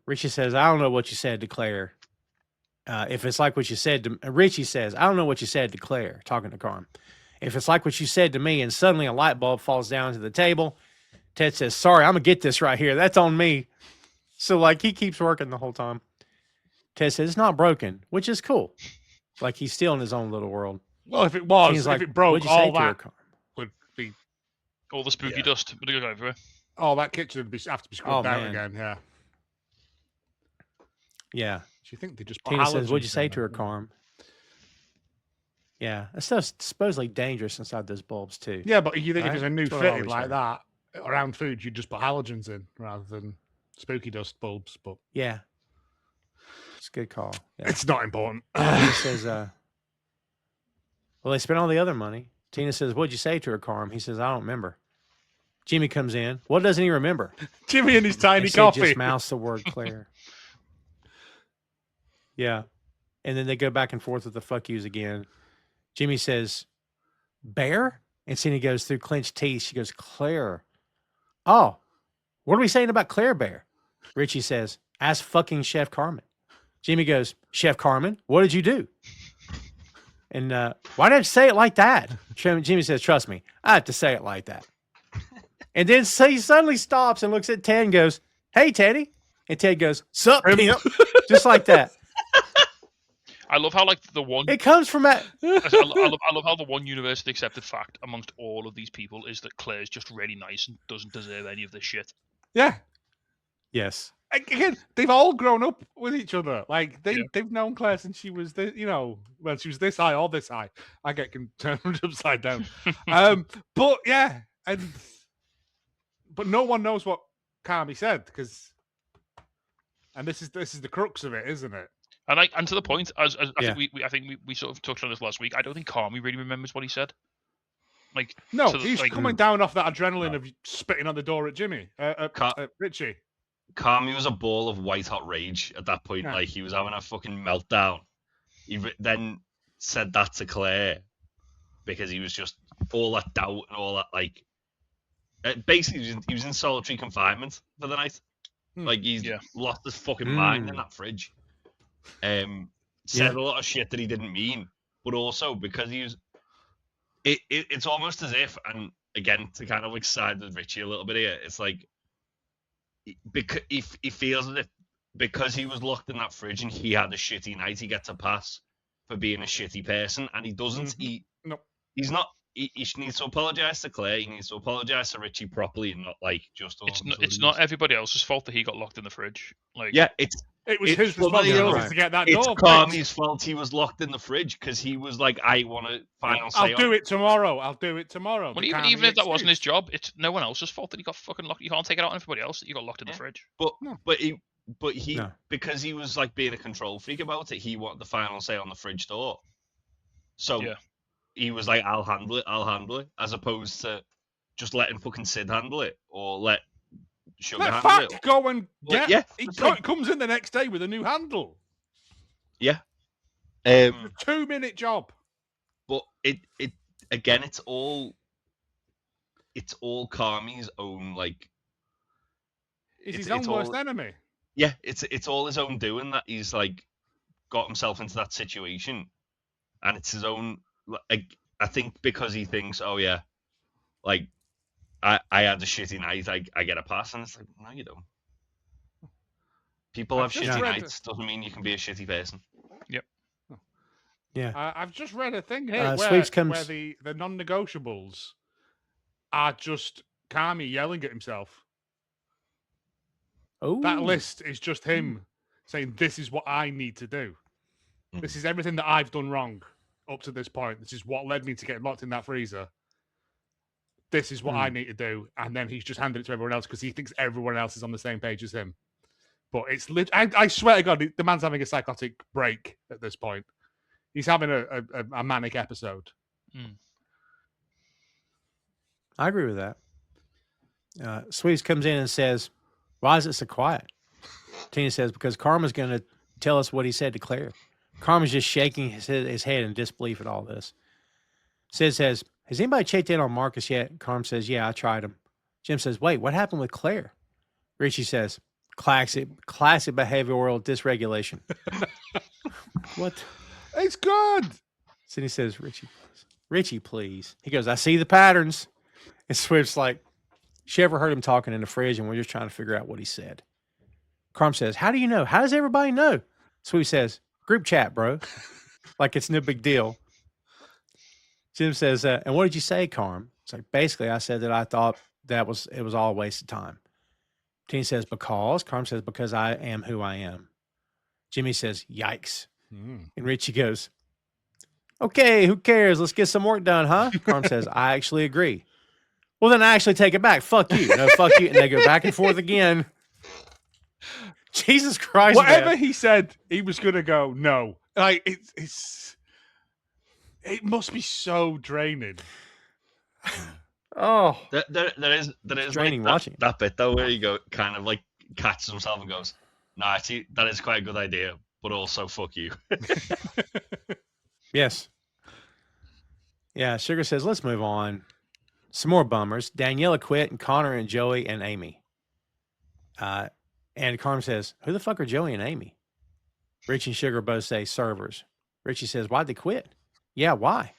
Richie says, I don't know what you said to Claire. If it's like what you said to Richie says, I don't know what you said to Claire, talking to Carm. If it's like what you said to me, and suddenly a light bulb falls down to the table, Ted says, sorry, I'm gonna get this right here. That's on me. So like he keeps working the whole time. Ted says it's not broken, which is cool. Like he's still in his own little world. Well, if it was, He's like, if it broke, what'd you say all to her, that Carm? would be All the spooky Yeah. dust would go everywhere. all that kitchen would have to be scrubbed out man. again. Yeah. Yeah. Do you think they just put Tina says, what'd you halogens say in to her, there? Carm? Yeah. That stuff's supposedly dangerous inside those bulbs too. Yeah, but you think Right? if it's a new That's what I fitting always like that around food, you'd just put halogens in rather than spooky dust bulbs. But Yeah. It's a good call. Yeah. it's not important. Tina says, well, they spent all the other money. Tina says, what'd you say to her, Carm? He says, I don't remember. Jimmy comes in. What doesn't he remember? Jimmy and his tiny And Sid coffee. just mouths the word Claire. Yeah. And then they go back and forth with the fuck yous again. Jimmy says, Bear? And Cindy goes through clenched teeth. She goes, Claire. Oh, what are we saying about Claire Bear? Richie says, ask fucking Chef Carmen. Jimmy goes, Chef Carmen, what did you do? And why did you say it like that? Jimmy says, trust me, I have to say it like that. And then he suddenly stops and looks at Ted and goes, hey, Teddy. And Ted goes, sup, pimp? Just like that. I love how like the one. It comes from that. I love how the one universally accepted fact amongst all of these people is that Claire's just really nice and doesn't deserve any of this shit. Yeah. Yes. Again, they've all grown up with each other. Like they've known Claire since she was when she was this high or this high. I get turned upside down. But yeah, but no one knows what Carmy said and this is the crux of it, isn't it? And to the point, as Yeah. I think we sort of touched on this last week. I don't think Carmy really remembers what he said. Like No, to the- he's like, coming down off that adrenaline of spitting on the door at Jimmy, Richie. Carmy was a ball of white hot rage at that point. Yeah. Like he was having a fucking meltdown. He then said that to Claire because he was just all that doubt and all that like. Basically, he was in solitary confinement for the night. Like he's lost his fucking mind in that fridge. Said a lot of shit that he didn't mean, but also because he was. It's almost as if, and again to kind of like side with Richie a little bit here, it's like. Because he feels as if because he was locked in that fridge and he had a shitty night, he gets a pass for being a shitty person, and he doesn't. He's not. He needs to apologize to Claire. He needs to apologize to Richie properly, and not like just. It's not everybody else's fault that he got locked in the fridge. Like it was his funny responsibility to get that door. It's Carmy's fault he was locked in the fridge because he was like, I want a final say. I'll do it tomorrow. Well, even if that wasn't his job, it's no one else's fault that he got fucking locked. You can't take it out on everybody else that you got locked in the fridge. But he because he was like being a control freak about it, he wanted the final say on the fridge door. So he was like, I'll handle it, as opposed to just letting fucking Sid handle it or let Sugar Let handle Fact it. go and get. Yeah, he comes in the next day with a new handle. Yeah. 2-minute job. But it again, it's all Carmy's own like. He's his own worst enemy. Yeah, it's all his own doing that he's like got himself into that situation, and it's his own. Like, I think because he thinks, oh yeah, like I had a shitty night, I get a pass, and it's like, no, you don't. People have shitty nights. Doesn't mean you can be a shitty person. Yep. Yeah. I've just read a thing here Sweeps where comes. the non-negotiables are just Carmy yelling at himself. Oh, That list is just him saying, "This is what I need to do. This is everything that I've done wrong up to this point. This is what led me to getting locked in that freezer. This is what I need to do." And then he's just handed it to everyone else because he thinks everyone else is on the same page as him. But it's I swear to God, the man's having a psychotic break at this point. He's having a manic episode. I agree with that. Sweeps comes in and says, "Why is it so quiet?" Tina says, "Because Karma's going to tell us what he said to Claire." Karma's just shaking his head in disbelief at all this. Sid says, "Has anybody checked in on Marcus yet?" Karma says, "Yeah, I tried him." Jim says, "Wait, what happened with Claire?" Richie says, classic behavioral dysregulation." What? It's good. Sidney says, Richie, please. He goes, "I see the patterns." And Swift's like, "She ever heard him talking in the fridge and we're just trying to figure out what he said." Carm says, "How do you know? How does everybody know?" Sweet says, "Group chat, bro." Like it's no big deal. Jim says, "And what did you say, Carm?" It's like, "Basically, I said that I thought it was all a waste of time." Tina says, "Because?" Carm says, "Because I am who I am." Jimmy says, "Yikes." And Richie goes, "Okay, who cares? Let's get some work done, huh?" Carm says, "I actually agree." "Well, then I actually take it back. Fuck you. No, fuck you." And they go back and forth again. Jesus Christ, Whatever man. he said, he was going to go, no. Like, it must be so draining. Oh, There is draining like watching. that bit though where he kind of like catches himself and goes, "No, actually, that is quite a good idea, but also fuck you." Yes. Yeah, Sugar says, "Let's move on." Some more bummers. Daniela quit, and Connor and Joey and Amy. And Carm says, "Who the fuck are Joey and Amy?" Richie and Sugar both say servers. Richie says, "Why'd they quit?" "Yeah, why?"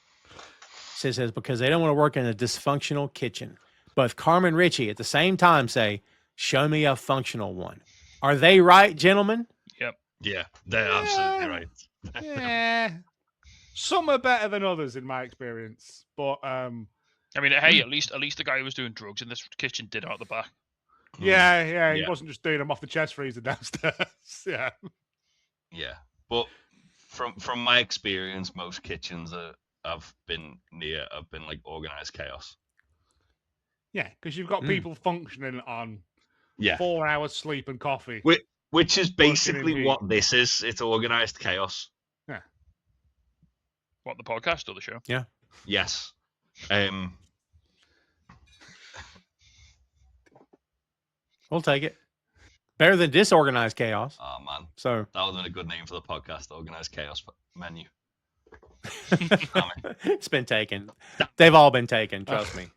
Says, "Because they don't want to work in a dysfunctional kitchen." Both Carm and Richie at the same time say, "Show me a functional one." Are they right, gentlemen? Yep. Yeah, they're absolutely right. Yeah. Some are better than others in my experience. But I mean, hey, at least the guy who was doing drugs in this kitchen did out the back. yeah, he Yeah. wasn't just doing them off the chest freezer downstairs. Yeah. Yeah, but from my experience, most kitchens that I've been near have been like organized chaos. Yeah, because you've got people functioning on 4 hours sleep and coffee. Which is basically heat. what this is. It's organized chaos. Yeah. What, the podcast or the show? Yeah. Yes. We'll take it. Better than disorganized chaos. Oh man, So that would have been a good name for the podcast, Organized Chaos Menu. it's been taken. They've all been taken. Trust me.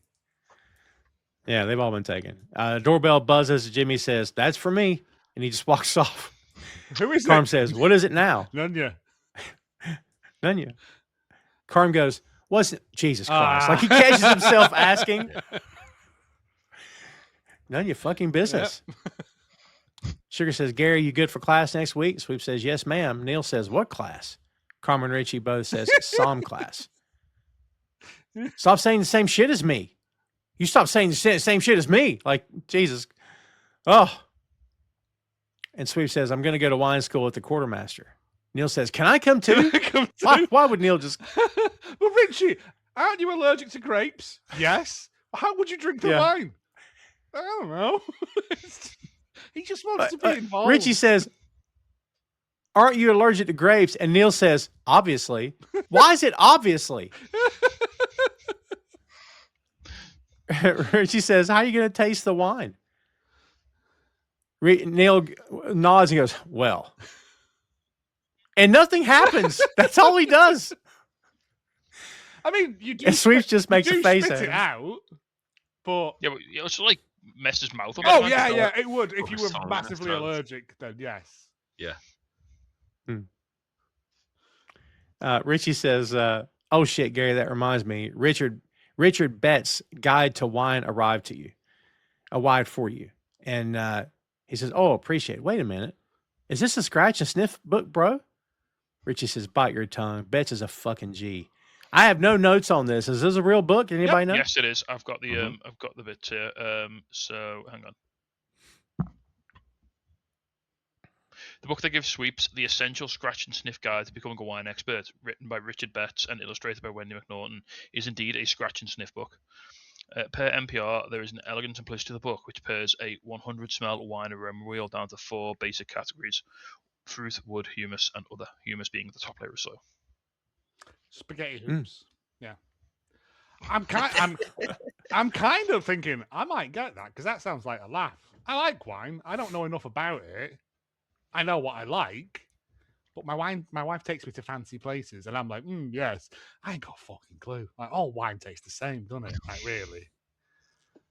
Yeah, they've all been taken. Doorbell buzzes. Jimmy says, "That's for me," and he just walks off. Who is Carm it? says, "What is it now?" Nunya. Nunya. Carm goes, "What's it?" Jesus Christ. Like he catches himself asking. None of your fucking business. Yep. Sugar says, "Gary, you good for class next week?" Sweep says, "Yes, ma'am." Neil says, "What class?" Carmen and Richie both says, "Psalm class." "Stop saying the same shit as me. You stop saying the same shit as me." Like, Jesus. Oh. And Sweep says, "I'm going to go to wine school at the quartermaster." Neil says, "Can I come too?" Why would Neil just... Well, Richie, aren't you allergic to grapes? Yes. How would you drink the wine? I don't know. He just wants to be involved. Richie says, "Aren't you allergic to grapes?" And Neil says, "Obviously." Why is it obviously? Richie says, "How are you going to taste the wine?" Neil nods and goes, "Well." And nothing happens. That's all he does. I mean, you do. And Sweeps just makes a face spit at it him. out, but yeah, but it's like mess his mouth up. Oh yeah, it would if you were massively allergic. Then yes. Yeah. Richie says, "Oh shit, Gary, that reminds me. Richard Bett's Guide to Wine arrived for you." And he says, "Oh, appreciate it. Wait a minute. Is this a scratch and sniff book, bro?" Richie says, bite your tongue. Betts is a fucking G. I have no notes on this. Is this a real book? Anybody know? Yes, it is. I've got the I've got the bits here. So hang on. The book that gives Sweeps the essential scratch and sniff guide to becoming a wine expert, written by Richard Betts and illustrated by Wendy McNaughton, is indeed a scratch and sniff book. Per NPR, there is an elegant simplicity to the book, which pairs a 100 smell wine aroma wheel down to 4 basic categories: fruit, wood, humus, and other. Humus being the top layer of soil. Spaghetti hoops. Yeah. I'm kind of thinking I might get that because that sounds like a laugh. I like wine. I don't know enough about it. I know what I like, but my wife takes me to fancy places, and I'm like, yes. I ain't got a fucking clue. Like, all wine tastes the same, doesn't it? Like, really?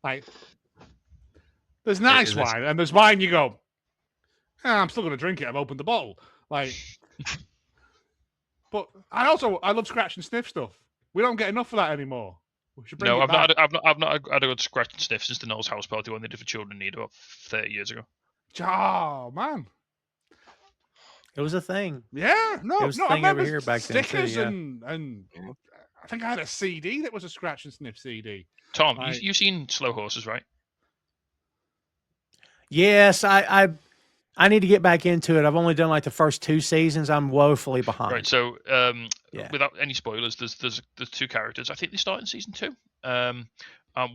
Like, there's nice wine, and there's wine you go, I'm still gonna drink it. I've opened the bottle. Like, but I love scratch and sniff stuff. We don't get enough of that anymore. We should bring No, it back. I've not had a good scratch and sniff since the Noel's House Party one they did for Children in Need about 30 years ago. Oh man. It was a thing. Yeah, no, It was a I thing over remember here back then, too, stickers yeah. and I think I had a CD that was a scratch and sniff CD. Tom, Like- you've seen Slow Horses, right? Yes, I need to get back into it. I've only done like the first 2 seasons. I'm woefully behind. Right. So, Yeah. without any spoilers, there's 2 characters. I think they start in season 2.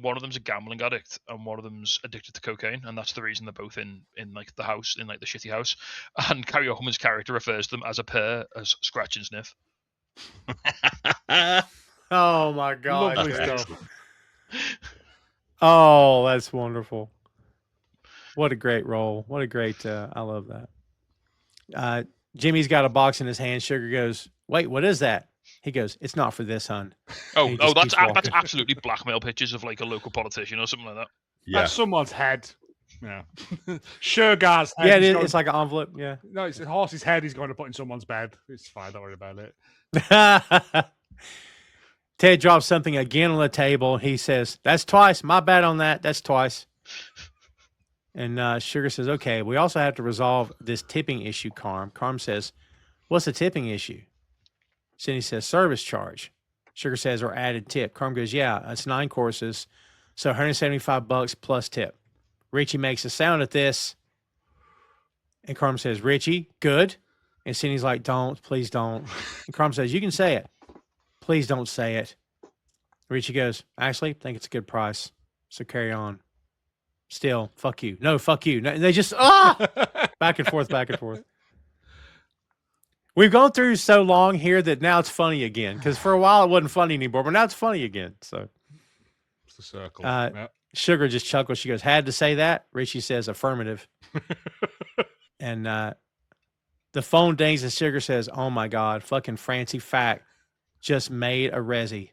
One of them's a gambling addict, and one of them's addicted to cocaine, and that's the reason they're both in like the house, in like the shitty house. And Carrie Oldman's character refers to them as a pair as scratch and sniff. Oh my god. Lovely man. stuff. Oh, that's wonderful. What a great role. What a great I love that. Jimmy's got a box in his hand. Sugar goes, "Wait, what is that?" He goes, "It's not for this, hun." Oh, He just that's keeps walking. absolutely blackmail pictures of like a local politician or something like that. Yeah. That's someone's head. Yeah. Sugar's head. Yeah, he's it is. going- It's like an envelope. Yeah. No, it's a horse's head he's going to put in someone's bed. It's fine, don't worry about it. Ted drops something again on the table. He says, "That's twice. My bad on that. That's twice." And Sugar says, "Okay, we also have to resolve this tipping issue, Carm." Carm says, "What's the tipping issue?" Cindy says, "Service charge." Sugar says, "Or added tip." Carm goes, "Yeah, it's 9 courses, so $175 plus tip." Richie makes a sound at this, and Carm says, "Richie, good." And Cindy's like, "Don't, please don't." And Carm says, "You can say it. Please don't say it." Richie goes, "Actually, I think it's a good price, so carry on." Still, fuck you. No, fuck you. No, and they just, back and forth, back and forth. We've gone through so long here that now it's funny again. Because for a while it wasn't funny anymore, but now it's funny again. So It's the circle. Uh, Sugar just chuckles. She goes, "Had to say that?" Richie says, "Affirmative." And the phone dings and Sugar says, "Oh my God, fucking Francie Fact just made a resi."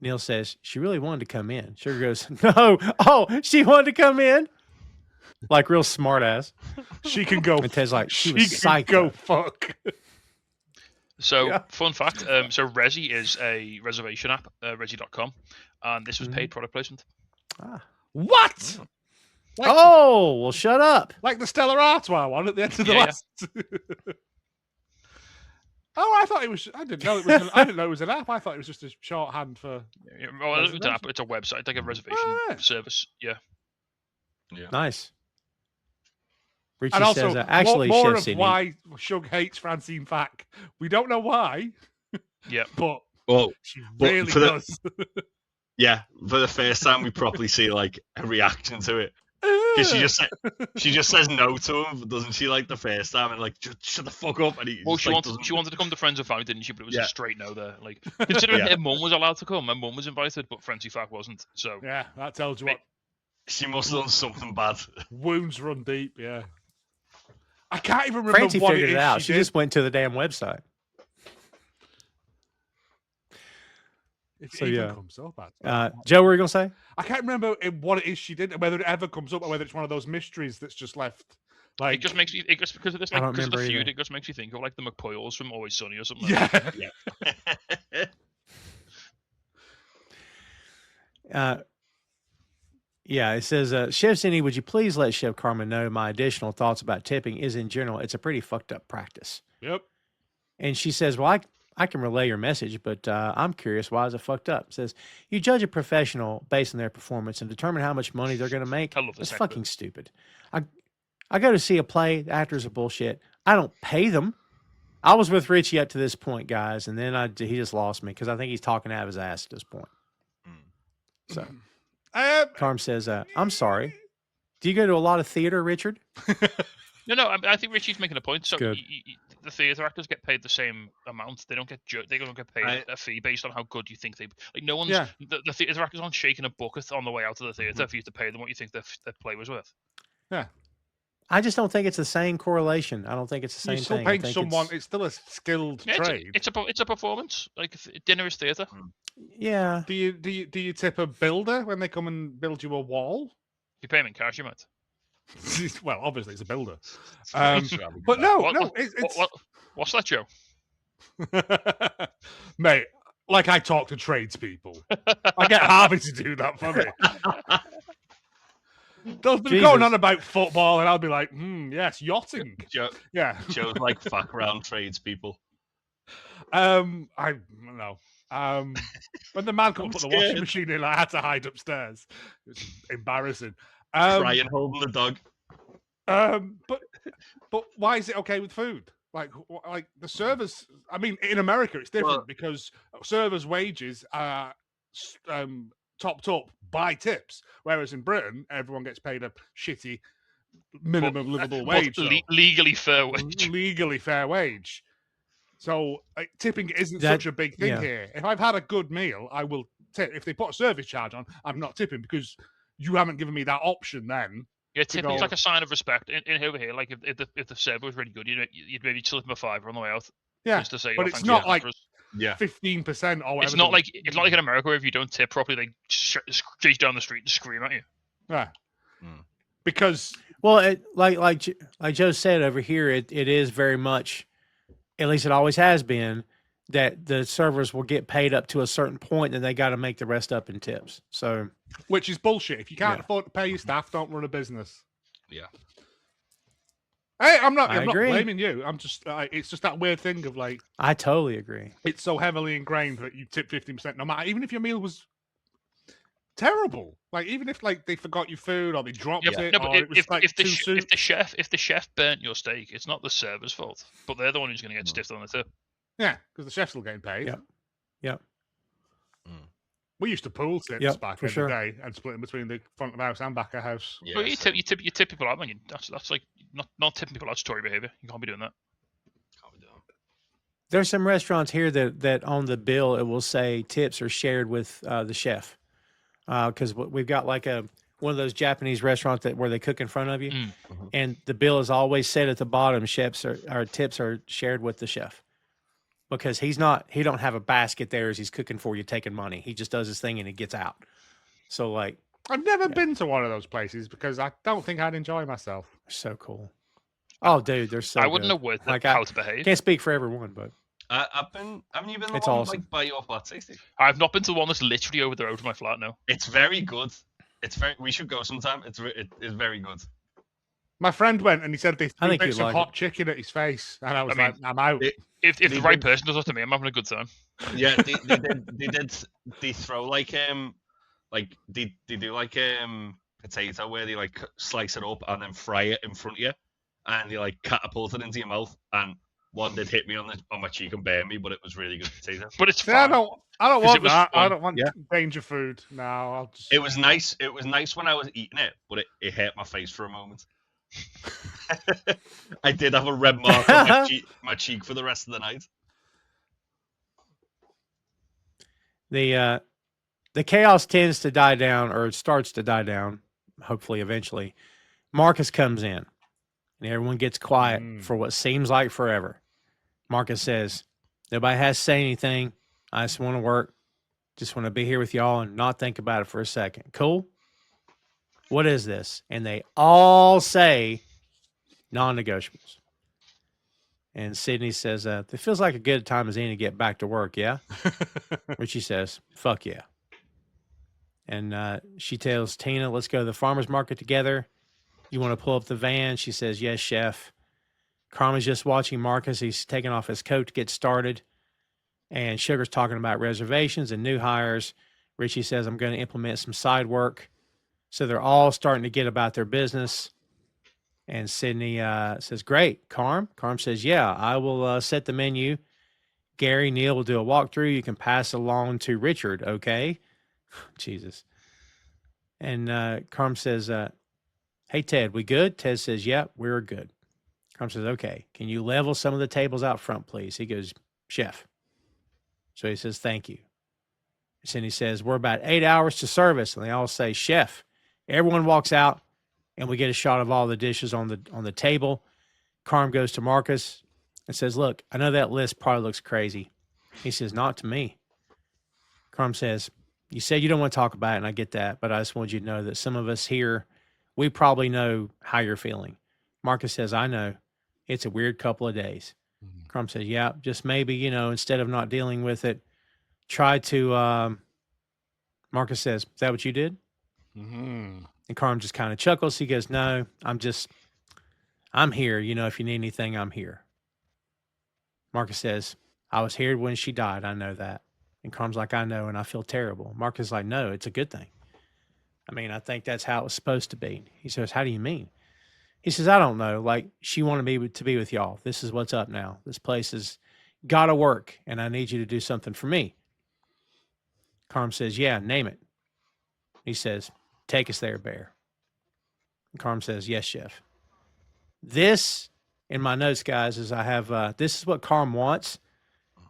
Neil says, "She really wanted to come in." Sugar goes, "No. Oh, she wanted to come in?" Like real smart ass. She can go. And Ted's like, "She She was can go psycho." fuck. So, Yeah. fun fact. So Resi is a reservation app, Resi.com, and this was paid product placement. What? Like, Oh, well, shut up. like the Stella Artois one at the end of the Yeah, last. Oh, I thought it was. I didn't know it was. I didn't know it was an app. I thought it was just a shorthand for. Well, it's an app. It's a website, like a reservation Right. service. Yeah. Nice. Richie And also, says, actually, more Chef of Sydney. why Shug hates Francine Fack. We don't know why, Yeah. but Well, she but really for the- does. yeah, for the first time we properly see like a reaction to it. Because she just says no to him, doesn't she? Like the first time, and like just shut the fuck up. And he Well, just, she like, wanted doesn't- she wanted to come to Friends and Family, didn't she? But it was Yeah. a straight no there. Like considering Yeah. her mum was allowed to come, her mum was invited, but Francie Fack wasn't. So Yeah, that tells you what She must have done something bad. wounds run deep. Yeah, I can't even remember Francie what figured it it is out. she She did. just went to the damn website. If So, it even yeah. comes up, Joe, what were you going to say? I can't remember what it is she did, and whether it ever comes up, or whether it's one of those mysteries that's just left. Like, it just makes you. It just because of this, I like don't because of the remember feud, either. it just makes you think of like the McPoyles from Always Sunny or something. Like that. yeah, Yeah, it says, Chef Cindy, would you please let Chef Carmen know my additional thoughts about tipping is in general, it's a pretty fucked up practice. yep. And she says, well, I can relay your message, but I'm curious, why is it fucked up? It says, you judge a professional based on their performance and determine how much money they're going to make. I love this That's next fucking bit. stupid. I go to see a play. The actors are bullshit. I don't pay them. I was with Richie up to this point, guys, and then he just lost me because I think he's talking out of his ass at this point. So, Carm says, I'm sorry. Do you go to a lot of theater, Richard? No. I think Richie's making a point. So good. The theatre actors get paid the same amount. They don't get paid a fee based on how good you think they. Like no one's the theatre actors aren't shaking a bucket on the way out of the theatre for you to pay them what you think their play was worth. Yeah. I just don't think it's the same correlation. I don't think it's the same You're still thing. paying someone. It's still a skilled trade. It's a performance. Like dinner is theatre. Yeah. Do you tip a builder when they come and build you a wall? If you pay them in cash, you might. Well, obviously it's a builder. But But no, it's what's that, Joe? Mate, like I talk to tradespeople. I get Harvey to do that for me. They'll be going on about football, and I'll be like, yes, yachting. Yeah. Joe's like fuck around tradespeople. I don't know. When the man couldn't put the washing machine in, I had to hide upstairs. It's embarrassing. Try and hold the dog. But why is it okay with food? Like the servers. I mean, in America, it's different because servers' wages are topped up by tips, whereas in Britain, everyone gets paid a shitty minimum livable wage. Legally fair wage. Legally fair wage. So tipping isn't such a big thing here. If I've had a good meal, I will tip. If they put a service charge on, I'm not tipping because you haven't given me that option then. Yeah, tipping is like a sign of respect. In over here, like if the server was really good, you'd maybe slip him a $5 on the way out. Yeah, just to say, but it's not like 15% or whatever. It's not like in America where if you don't tip properly, they chase down the street and scream at you. Yeah, because like Joe said over here, it is very much, at least it always has been, that the servers will get paid up to a certain point, and they got to make the rest up in tips. So, which is bullshit. If you can't afford to pay your staff, don't run a business. Yeah. Hey, I'm not blaming you. I'm just, it's just that weird thing of like. I totally agree. It's so heavily ingrained that you tip 15%, no matter, even if your meal was terrible. Like even if like they forgot your food or they dropped it. No, but or it was if the chef burnt your steak, it's not the server's fault, but they're the one who's going to get stiffed on the tip. Yeah, because the chef's still getting paid. Yep. We used to pool tips back in the day and split them between the front of the house and back of the house. Yeah, well, you tip people out, man. That's like not tipping people out. Tory behavior. You can't be doing that. There's some restaurants here that on the bill it will say tips are shared with the chef, because we've got like one of those Japanese restaurants where they cook in front of you, and the bill is always said at the bottom, tips are shared with the chef. Because he don't have a basket there as he's cooking for you, taking money. He just does his thing and he gets out. So like, I've never been to one of those places because I don't think I'd enjoy myself. So cool. Oh, dude, they're so. I wouldn't know what how to behave. Can't speak for everyone, but haven't you been? It's one, awesome. Like by your flat tasting? I've not been to the one that's literally over the road from my flat now. It's very good. We should go sometime. It's very good. My friend went and he said they threw bits of hot chicken at his face, and I was like, "I'm out." If the right person does that to me, I'm having a good time. Yeah, they throw like they do like potato where they like slice it up and then fry it in front of you, and they like catapult it into your mouth. And one did hit me on my cheek and burn me, but it was really good potato. But it's I don't want that. Fun. I don't want danger food. No, I'll just. It was nice. It was nice when I was eating it, but it hurt my face for a moment. I did have a red mark on my cheek for the rest of the night. The chaos tends to die down, or it starts to die down, hopefully eventually. Marcus comes in, and everyone gets quiet for what seems like forever. Marcus says, nobody has to say anything. I just want to work. Just want to be here with y'all and not think about it for a second. Cool? What is this? And they all say non-negotiables. And Sydney says, it feels like a good time as any to get back to work, yeah? Richie says, fuck yeah. And she tells Tina, let's go to the farmer's market together. You want to pull up the van? She says, yes, chef. Carmen's just watching Marcus. He's taking off his coat to get started. And Sugar's talking about reservations and new hires. Richie says, I'm going to implement some side work. So they're all starting to get about their business. And Sydney says, great. Carm says, yeah, I will set the menu. Gary, Neil will do a walkthrough. You can pass it along to Richard, okay? Jesus. And Carm says, hey, Ted, we good? Ted says, yeah, we're good. Carm says, okay. Can you level some of the tables out front, please? He goes, chef. So he says, thank you. And he says, we're about 8 hours to service. And they all say, chef. Everyone walks out, and we get a shot of all the dishes on the table. Carm goes to Marcus and says, look, I know that list probably looks crazy. He says, not to me. Carm says, you said you don't want to talk about it, and I get that, but I just want you to know that some of us here, we probably know how you're feeling. Marcus says, I know. It's a weird couple of days. Carm says, yeah, just maybe, instead of not dealing with it, try to, Marcus says, is that what you did? Mm-hmm. And Carm just kind of chuckles. He goes, no, I'm here. If you need anything, I'm here. Marcus says, I was here when she died. I know that. And Carm's like, I know, and I feel terrible. Marcus is like, no, it's a good thing. I mean, I think that's how it was supposed to be. He says, how do you mean? He says, I don't know. Like, she wanted me to be with y'all. This is what's up now. This place has got to work, and I need you to do something for me. Carm says, yeah, name it. He says, take us there, Bear. And Carm says, yes, chef. This, in my notes, guys, is I have, this is what Carm wants.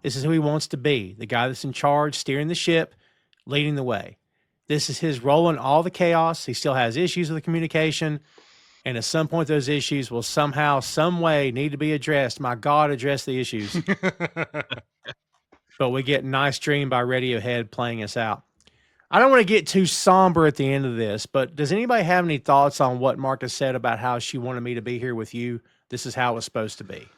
This is who he wants to be, the guy that's in charge, steering the ship, leading the way. This is his role in all the chaos. He still has issues with the communication. And at some point, those issues will somehow, some way need to be addressed. My God, address the issues. But we get Nice Dream by Radiohead playing us out. I don't want to get too somber at the end of this, but does anybody have any thoughts on what Marcus said about how she wanted me to be here with you? This is how it was supposed to be.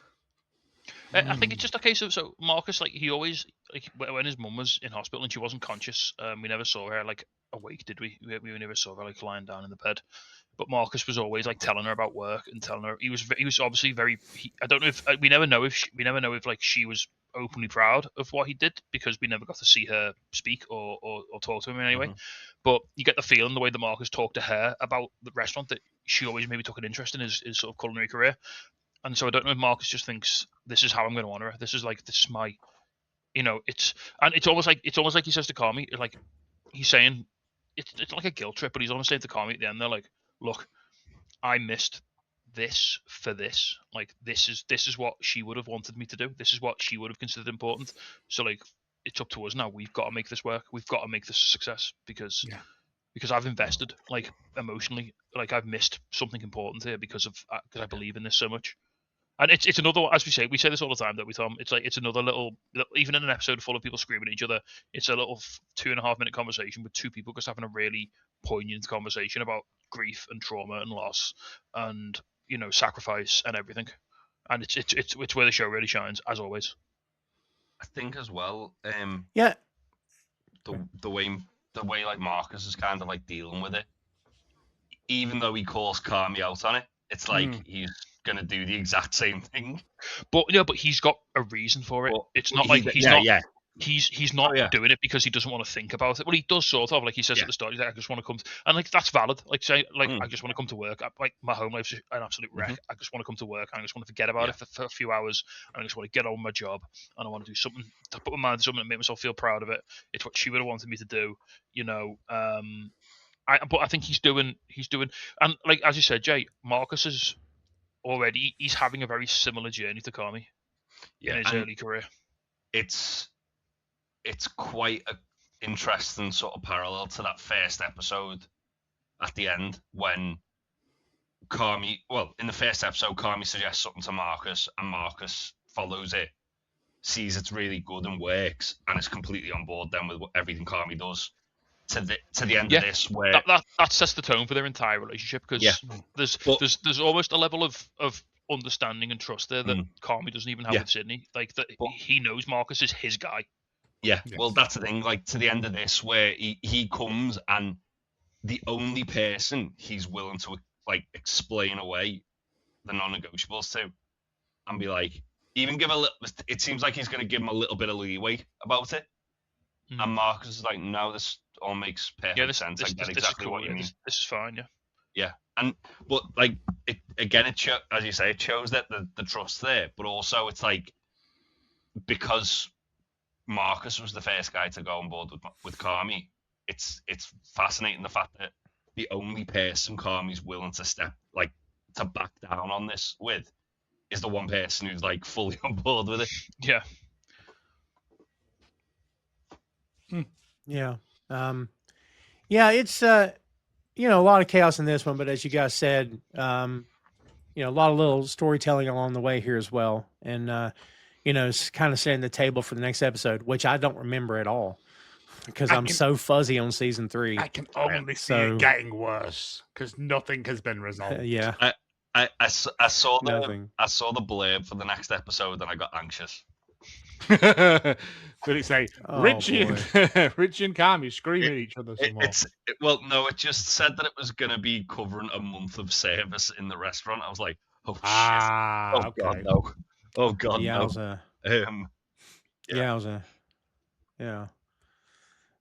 I think it's just a case of, so Marcus, like, he always, like, when his mum was in hospital and she wasn't conscious, we never saw her like awake, did we? We never saw her like lying down in the bed. But Marcus was always like telling her about work and telling her he was obviously very. I don't know if we never know if like she was openly proud of what he did, because we never got to see her speak or talk to him in any way. Mhm. But you get the feeling the way that Marcus talked to her about the restaurant that she always maybe took an interest in his sort of culinary career. And so I don't know if Marcus just thinks, this is how I'm going to honor her. This is my, it's almost like he says to Carmy, like, he's saying it's like a guilt trip, but he's almost saying to Carmy at the end, they're like, look, I missed this for this. Like, this is what she would have wanted me to do. This is what she would have considered important. So, like, it's up to us now. We've got to make this work. We've got to make this a success, because I've invested, like, emotionally. Like, I've missed something important here because I believe in this so much. And it's another, as we say this all the time, that we, Tom, it's another little, even in an episode full of people screaming at each other, it's a little 2.5 minute conversation with two people just having a really poignant conversation about grief and trauma and loss and, sacrifice and everything. And it's where the show really shines, as always. I think as well, Yeah. the way like Marcus is kind of like dealing with it, even though he calls Carmy out on it, it's like he's gonna do the exact same thing. But he's got a reason for it. But it's not like he's not Oh, yeah. doing it because he doesn't want to think about it. Well, he does sort of, like he says at the start. He's like, I just want to come and like, that's valid. Like, say, like, I just want to come to work. Like, my home life's an absolute wreck. I just want to come to work and I just want to forget about it for a few hours, and I just want to get on with my job, and I want to do something to put my mind to something and make myself feel proud of it. It's what she would have wanted me to do, but I think he's doing, and like, as you said, Jay, Marcus is already, he's having a very similar journey to Carmy in his early career. It's quite a interesting sort of parallel to that first episode at the end, when in the first episode, Carmy suggests something to Marcus, and Marcus follows it, sees it's really good and works, and is completely on board then with everything Carmy does. To the end of this, where that sets the tone for their entire relationship, because there's almost a level of understanding and trust there that Carmy doesn't even have with Sydney. Like, that he knows Marcus is his guy. Yeah, well, that's the thing. Like, to the end of this, where he comes, and the only person he's willing to like explain away the non-negotiables to and be like, even give a little. It seems like he's going to give him a little bit of leeway about it. And Marcus is like, no, this all makes perfect sense. I get exactly what you mean. This is fine, yeah. Yeah, but like as you say, it shows that the trust's there, but also it's like because Marcus was the first guy to go on board with Carmy. It's fascinating the fact that the only person Carmy's willing to to back down on this with is the one person who's like fully on board with it. Yeah. Yeah. Yeah, it's a lot of chaos in this one, but as you guys said, a lot of little storytelling along the way here as well. And it's kind of setting the table for the next episode, which I don't remember at all because I'm so fuzzy on season 3. I can only see it getting worse because nothing has been resolved. Yeah. I saw Nothing. I saw the blurb for the next episode and I got anxious. Did it say Richie and Carmy screaming at each other? It just said that it was going to be covering a month of service in the restaurant. I was like, oh shit! Oh god, no! Oh god, no!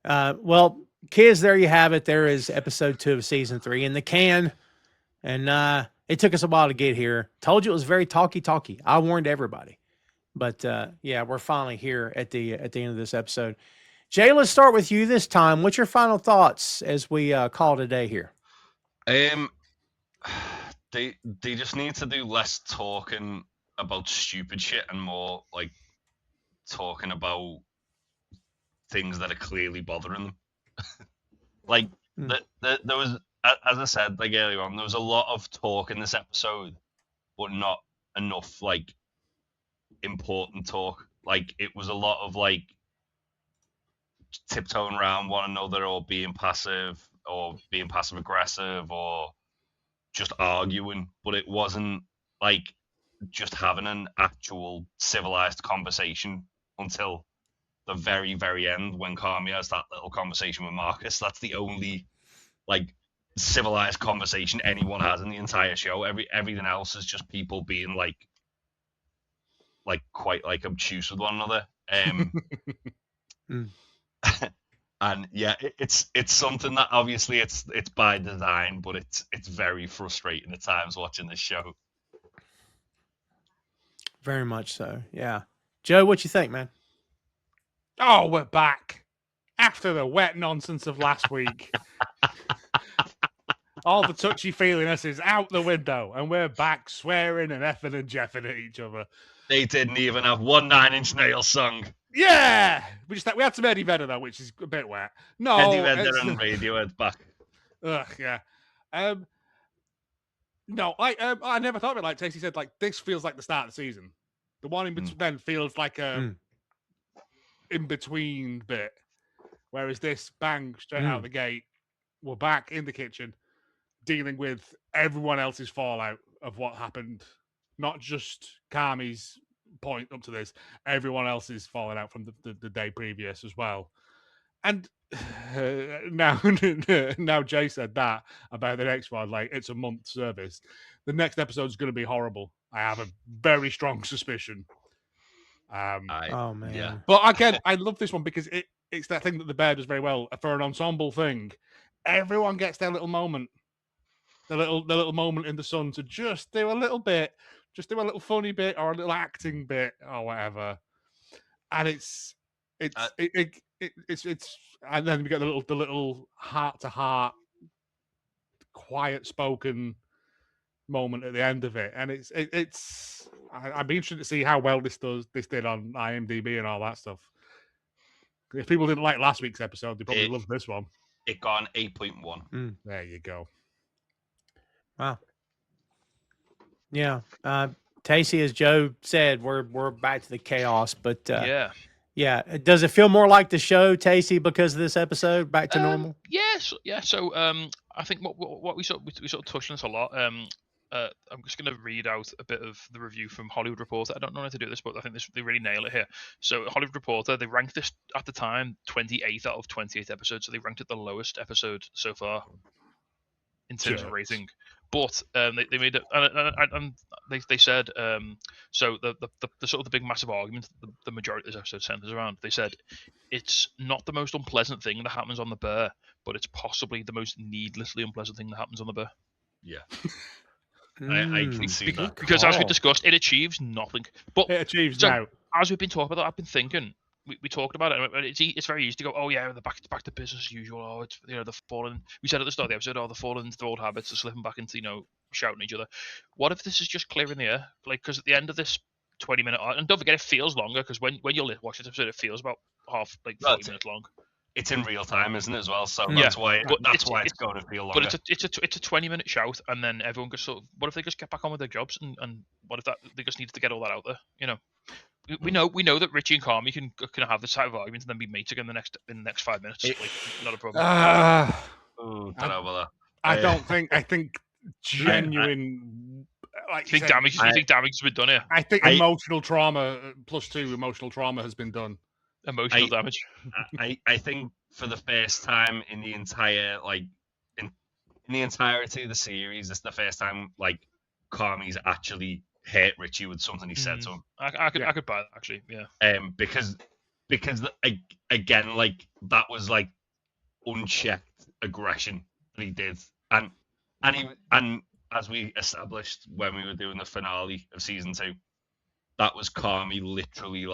Yeah. Well, kids, there you have it. There is episode 2 of season 3 in the can, and it took us a while to get here. Told you it was very talky. I warned everybody. But we're finally here at the end of this episode. Jay, let's start with you this time. What's your final thoughts as we call it a day here? They just need to do less talking about stupid shit and more like talking about things that are clearly bothering them. There was, as I said like earlier on, there was a lot of talk in this episode, but not enough like important talk. Like it was a lot of like tiptoeing around one another or being passive aggressive or just arguing, but it wasn't like just having an actual civilized conversation until the very, very end when Carmy has that little conversation with Marcus. That's the only like civilized conversation anyone has in the entire show. Everything else is just people being like quite like obtuse with one another. And yeah, it's something that obviously it's by design, but it's very frustrating at times watching this show. Very much so. Yeah. Joe, what you think, man? Oh, we're back after the wet nonsense of last week. All the touchy-feeliness is out the window, and we're back swearing and effing and jeffing at each other. They didn't even have one 9 Inch Nails song. Yeah! We had some Eddie Vedder, though, which is a bit wet. No, Eddie Vedder and Radiohead back. Ugh, yeah. No, I never thought of it like Tasty said, like, this feels like the start of the season. The one in between then feels like a in-between bit. Whereas this, bang, straight out the gate, we're back in the kitchen, dealing with everyone else's fallout of what happened. Not just Carmy's point up to this, everyone else is falling out from the day previous as well. And now Jay said that about the next one, like it's a month service. The next episode is going to be horrible. I have a very strong suspicion. Oh man! Yeah. But again, I love this one because it's that thing that the Bear does very well for an ensemble thing. Everyone gets their little moment, the little moment in the sun to just do a little bit. Just do a little funny bit or a little acting bit or whatever, and it's and then we get the little heart to heart, quiet spoken moment at the end of it, and I'd be interested to see how well this did on IMDb and all that stuff. If people didn't like last week's episode, they probably loved this one. It got an 8.1. There you go. Wow. Yeah. Tacey, as Joe said, we're back to the chaos, but yeah. Does it feel more like the show, Tacey, because of this episode? Back to normal? Yes. Yeah. So I think what we sort of touched on this a lot. I'm just going to read out a bit of the review from Hollywood Reporter. I don't know how to do this, but I think they really nail it here. So Hollywood Reporter, they ranked this at the time 28th out of 28 episodes, so they ranked it the lowest episode so far in terms of rating, But they made it, and they said so the sort of the big massive argument the majority of this episode centers around. They said it's not the most unpleasant thing that happens on the bear, but it's possibly the most needlessly unpleasant thing that happens on the bear. Yeah. I can see that. Because as we discussed, it achieves nothing. But It achieves so, now. as we've been talking about that, I've been thinking. We talked about it, and it's very easy to go, oh yeah, they're back to business as usual. Oh, it's they're falling. We said at the start of the episode, they're falling into their old habits, they're slipping back into shouting at each other. What if this is just clearing the air? Like, because at the end of this 20-minute arc, and don't forget it feels longer because when you watch this episode, it feels about 40 minutes long. It's in real time, isn't it, as well? So Yeah. that's why But it's going to feel longer. But it's a 20-minute shout, and then everyone goes, so what if they just get back on with their jobs, and what if they just needed to get all that out there? We know that Richie and Carmy can have this type of argument and then be mates again in the next 5 minutes. Not a problem. Don't know about that. I think genuine. Like You think damage has been done here? I think emotional trauma +2 emotional trauma has been done. Emotional damage. I think for the first time in the entire in the entirety of the series, it's the first time Carmy's actually hurt Richie with something he said to him. I could buy that actually. Yeah. Because again, that was unchecked aggression that he did, and as we established when we were doing the finale of season 2, that was Carmy literally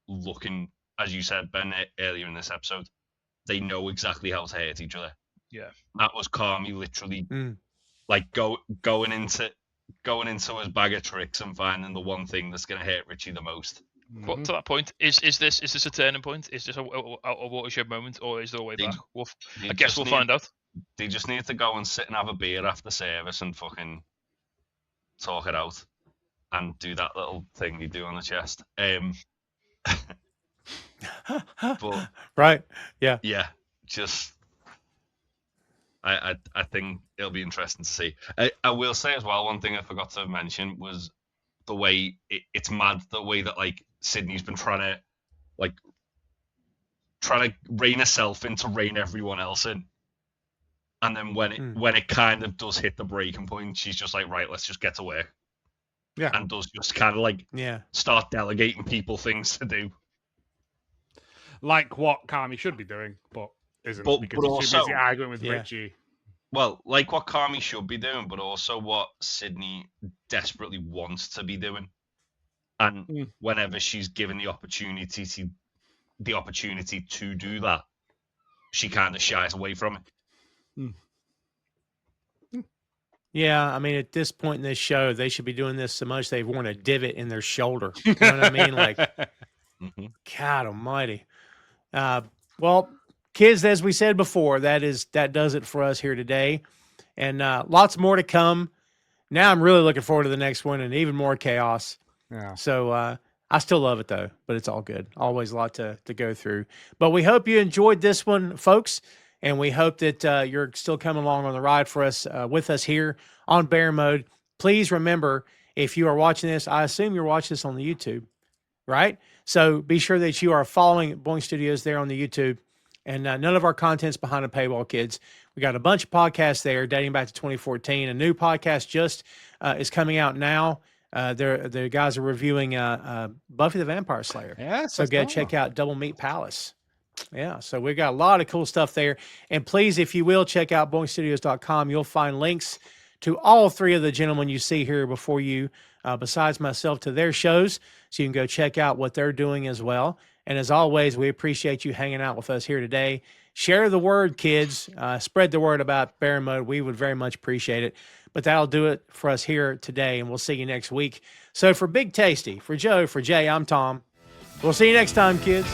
looking, as you said, Ben, earlier in this episode. They know exactly how to hurt each other. Yeah. That was Carmy literally going into his bag of tricks and finding the one thing that's going to hurt Richie the most. But to that point, is this a turning point? Is this a watershed moment, or is there a way back? I guess we'll find out. They just need to go and sit and have a beer after service and fucking talk it out and do that little thing you do on the chest. But right, yeah, just I think it'll be interesting to see. I will say as well, one thing I forgot to mention was the way it's mad, the way that Sydney's been trying to rein herself in to rein everyone else in, and then when it kind of does hit the breaking point, she's just like, right, let's just get to work. Yeah, and does just kind of start delegating people things to do. Like what Carmy should be doing, but isn't, because she's too busy arguing with Richie. Well, like what Carmy should be doing, but also what Sydney desperately wants to be doing. And whenever she's given the opportunity to do that, she kind of shies away from it. Yeah, I mean, at this point in this show, they should be doing this so much they've worn a divot in their shoulder. You know what I mean? God almighty. Well, kids, as we said before, that does it for us here today. And lots more to come. Now I'm really looking forward to the next one and even more chaos. Yeah. So I still love it, though, but it's all good. Always a lot to go through. But we hope you enjoyed this one, folks. And we hope that you're still coming along on the ride for us with us here on Bear Mode. Please remember, if you are watching this, I assume you're watching this on the YouTube, right? So be sure that you are following Boing Studios there on the YouTube. And none of our content's behind a paywall, kids. We got a bunch of podcasts there dating back to 2014. A new podcast just is coming out now. The guys are reviewing Buffy the Vampire Slayer. Yes. So go check out Double Meat Palace. Yeah, so we've got a lot of cool stuff there. And please, if you will, check out boingstudios.com. You'll find links to all three of the gentlemen you see here before you, besides myself, to their shows. So you can go check out what they're doing as well. And as always, we appreciate you hanging out with us here today. Share the word, kids. Spread the word about Bear Mode. We would very much appreciate it. But that'll do it for us here today, and we'll see you next week. So for Big Tasty, for Joe, for Jay, I'm Tom. We'll see you next time, kids.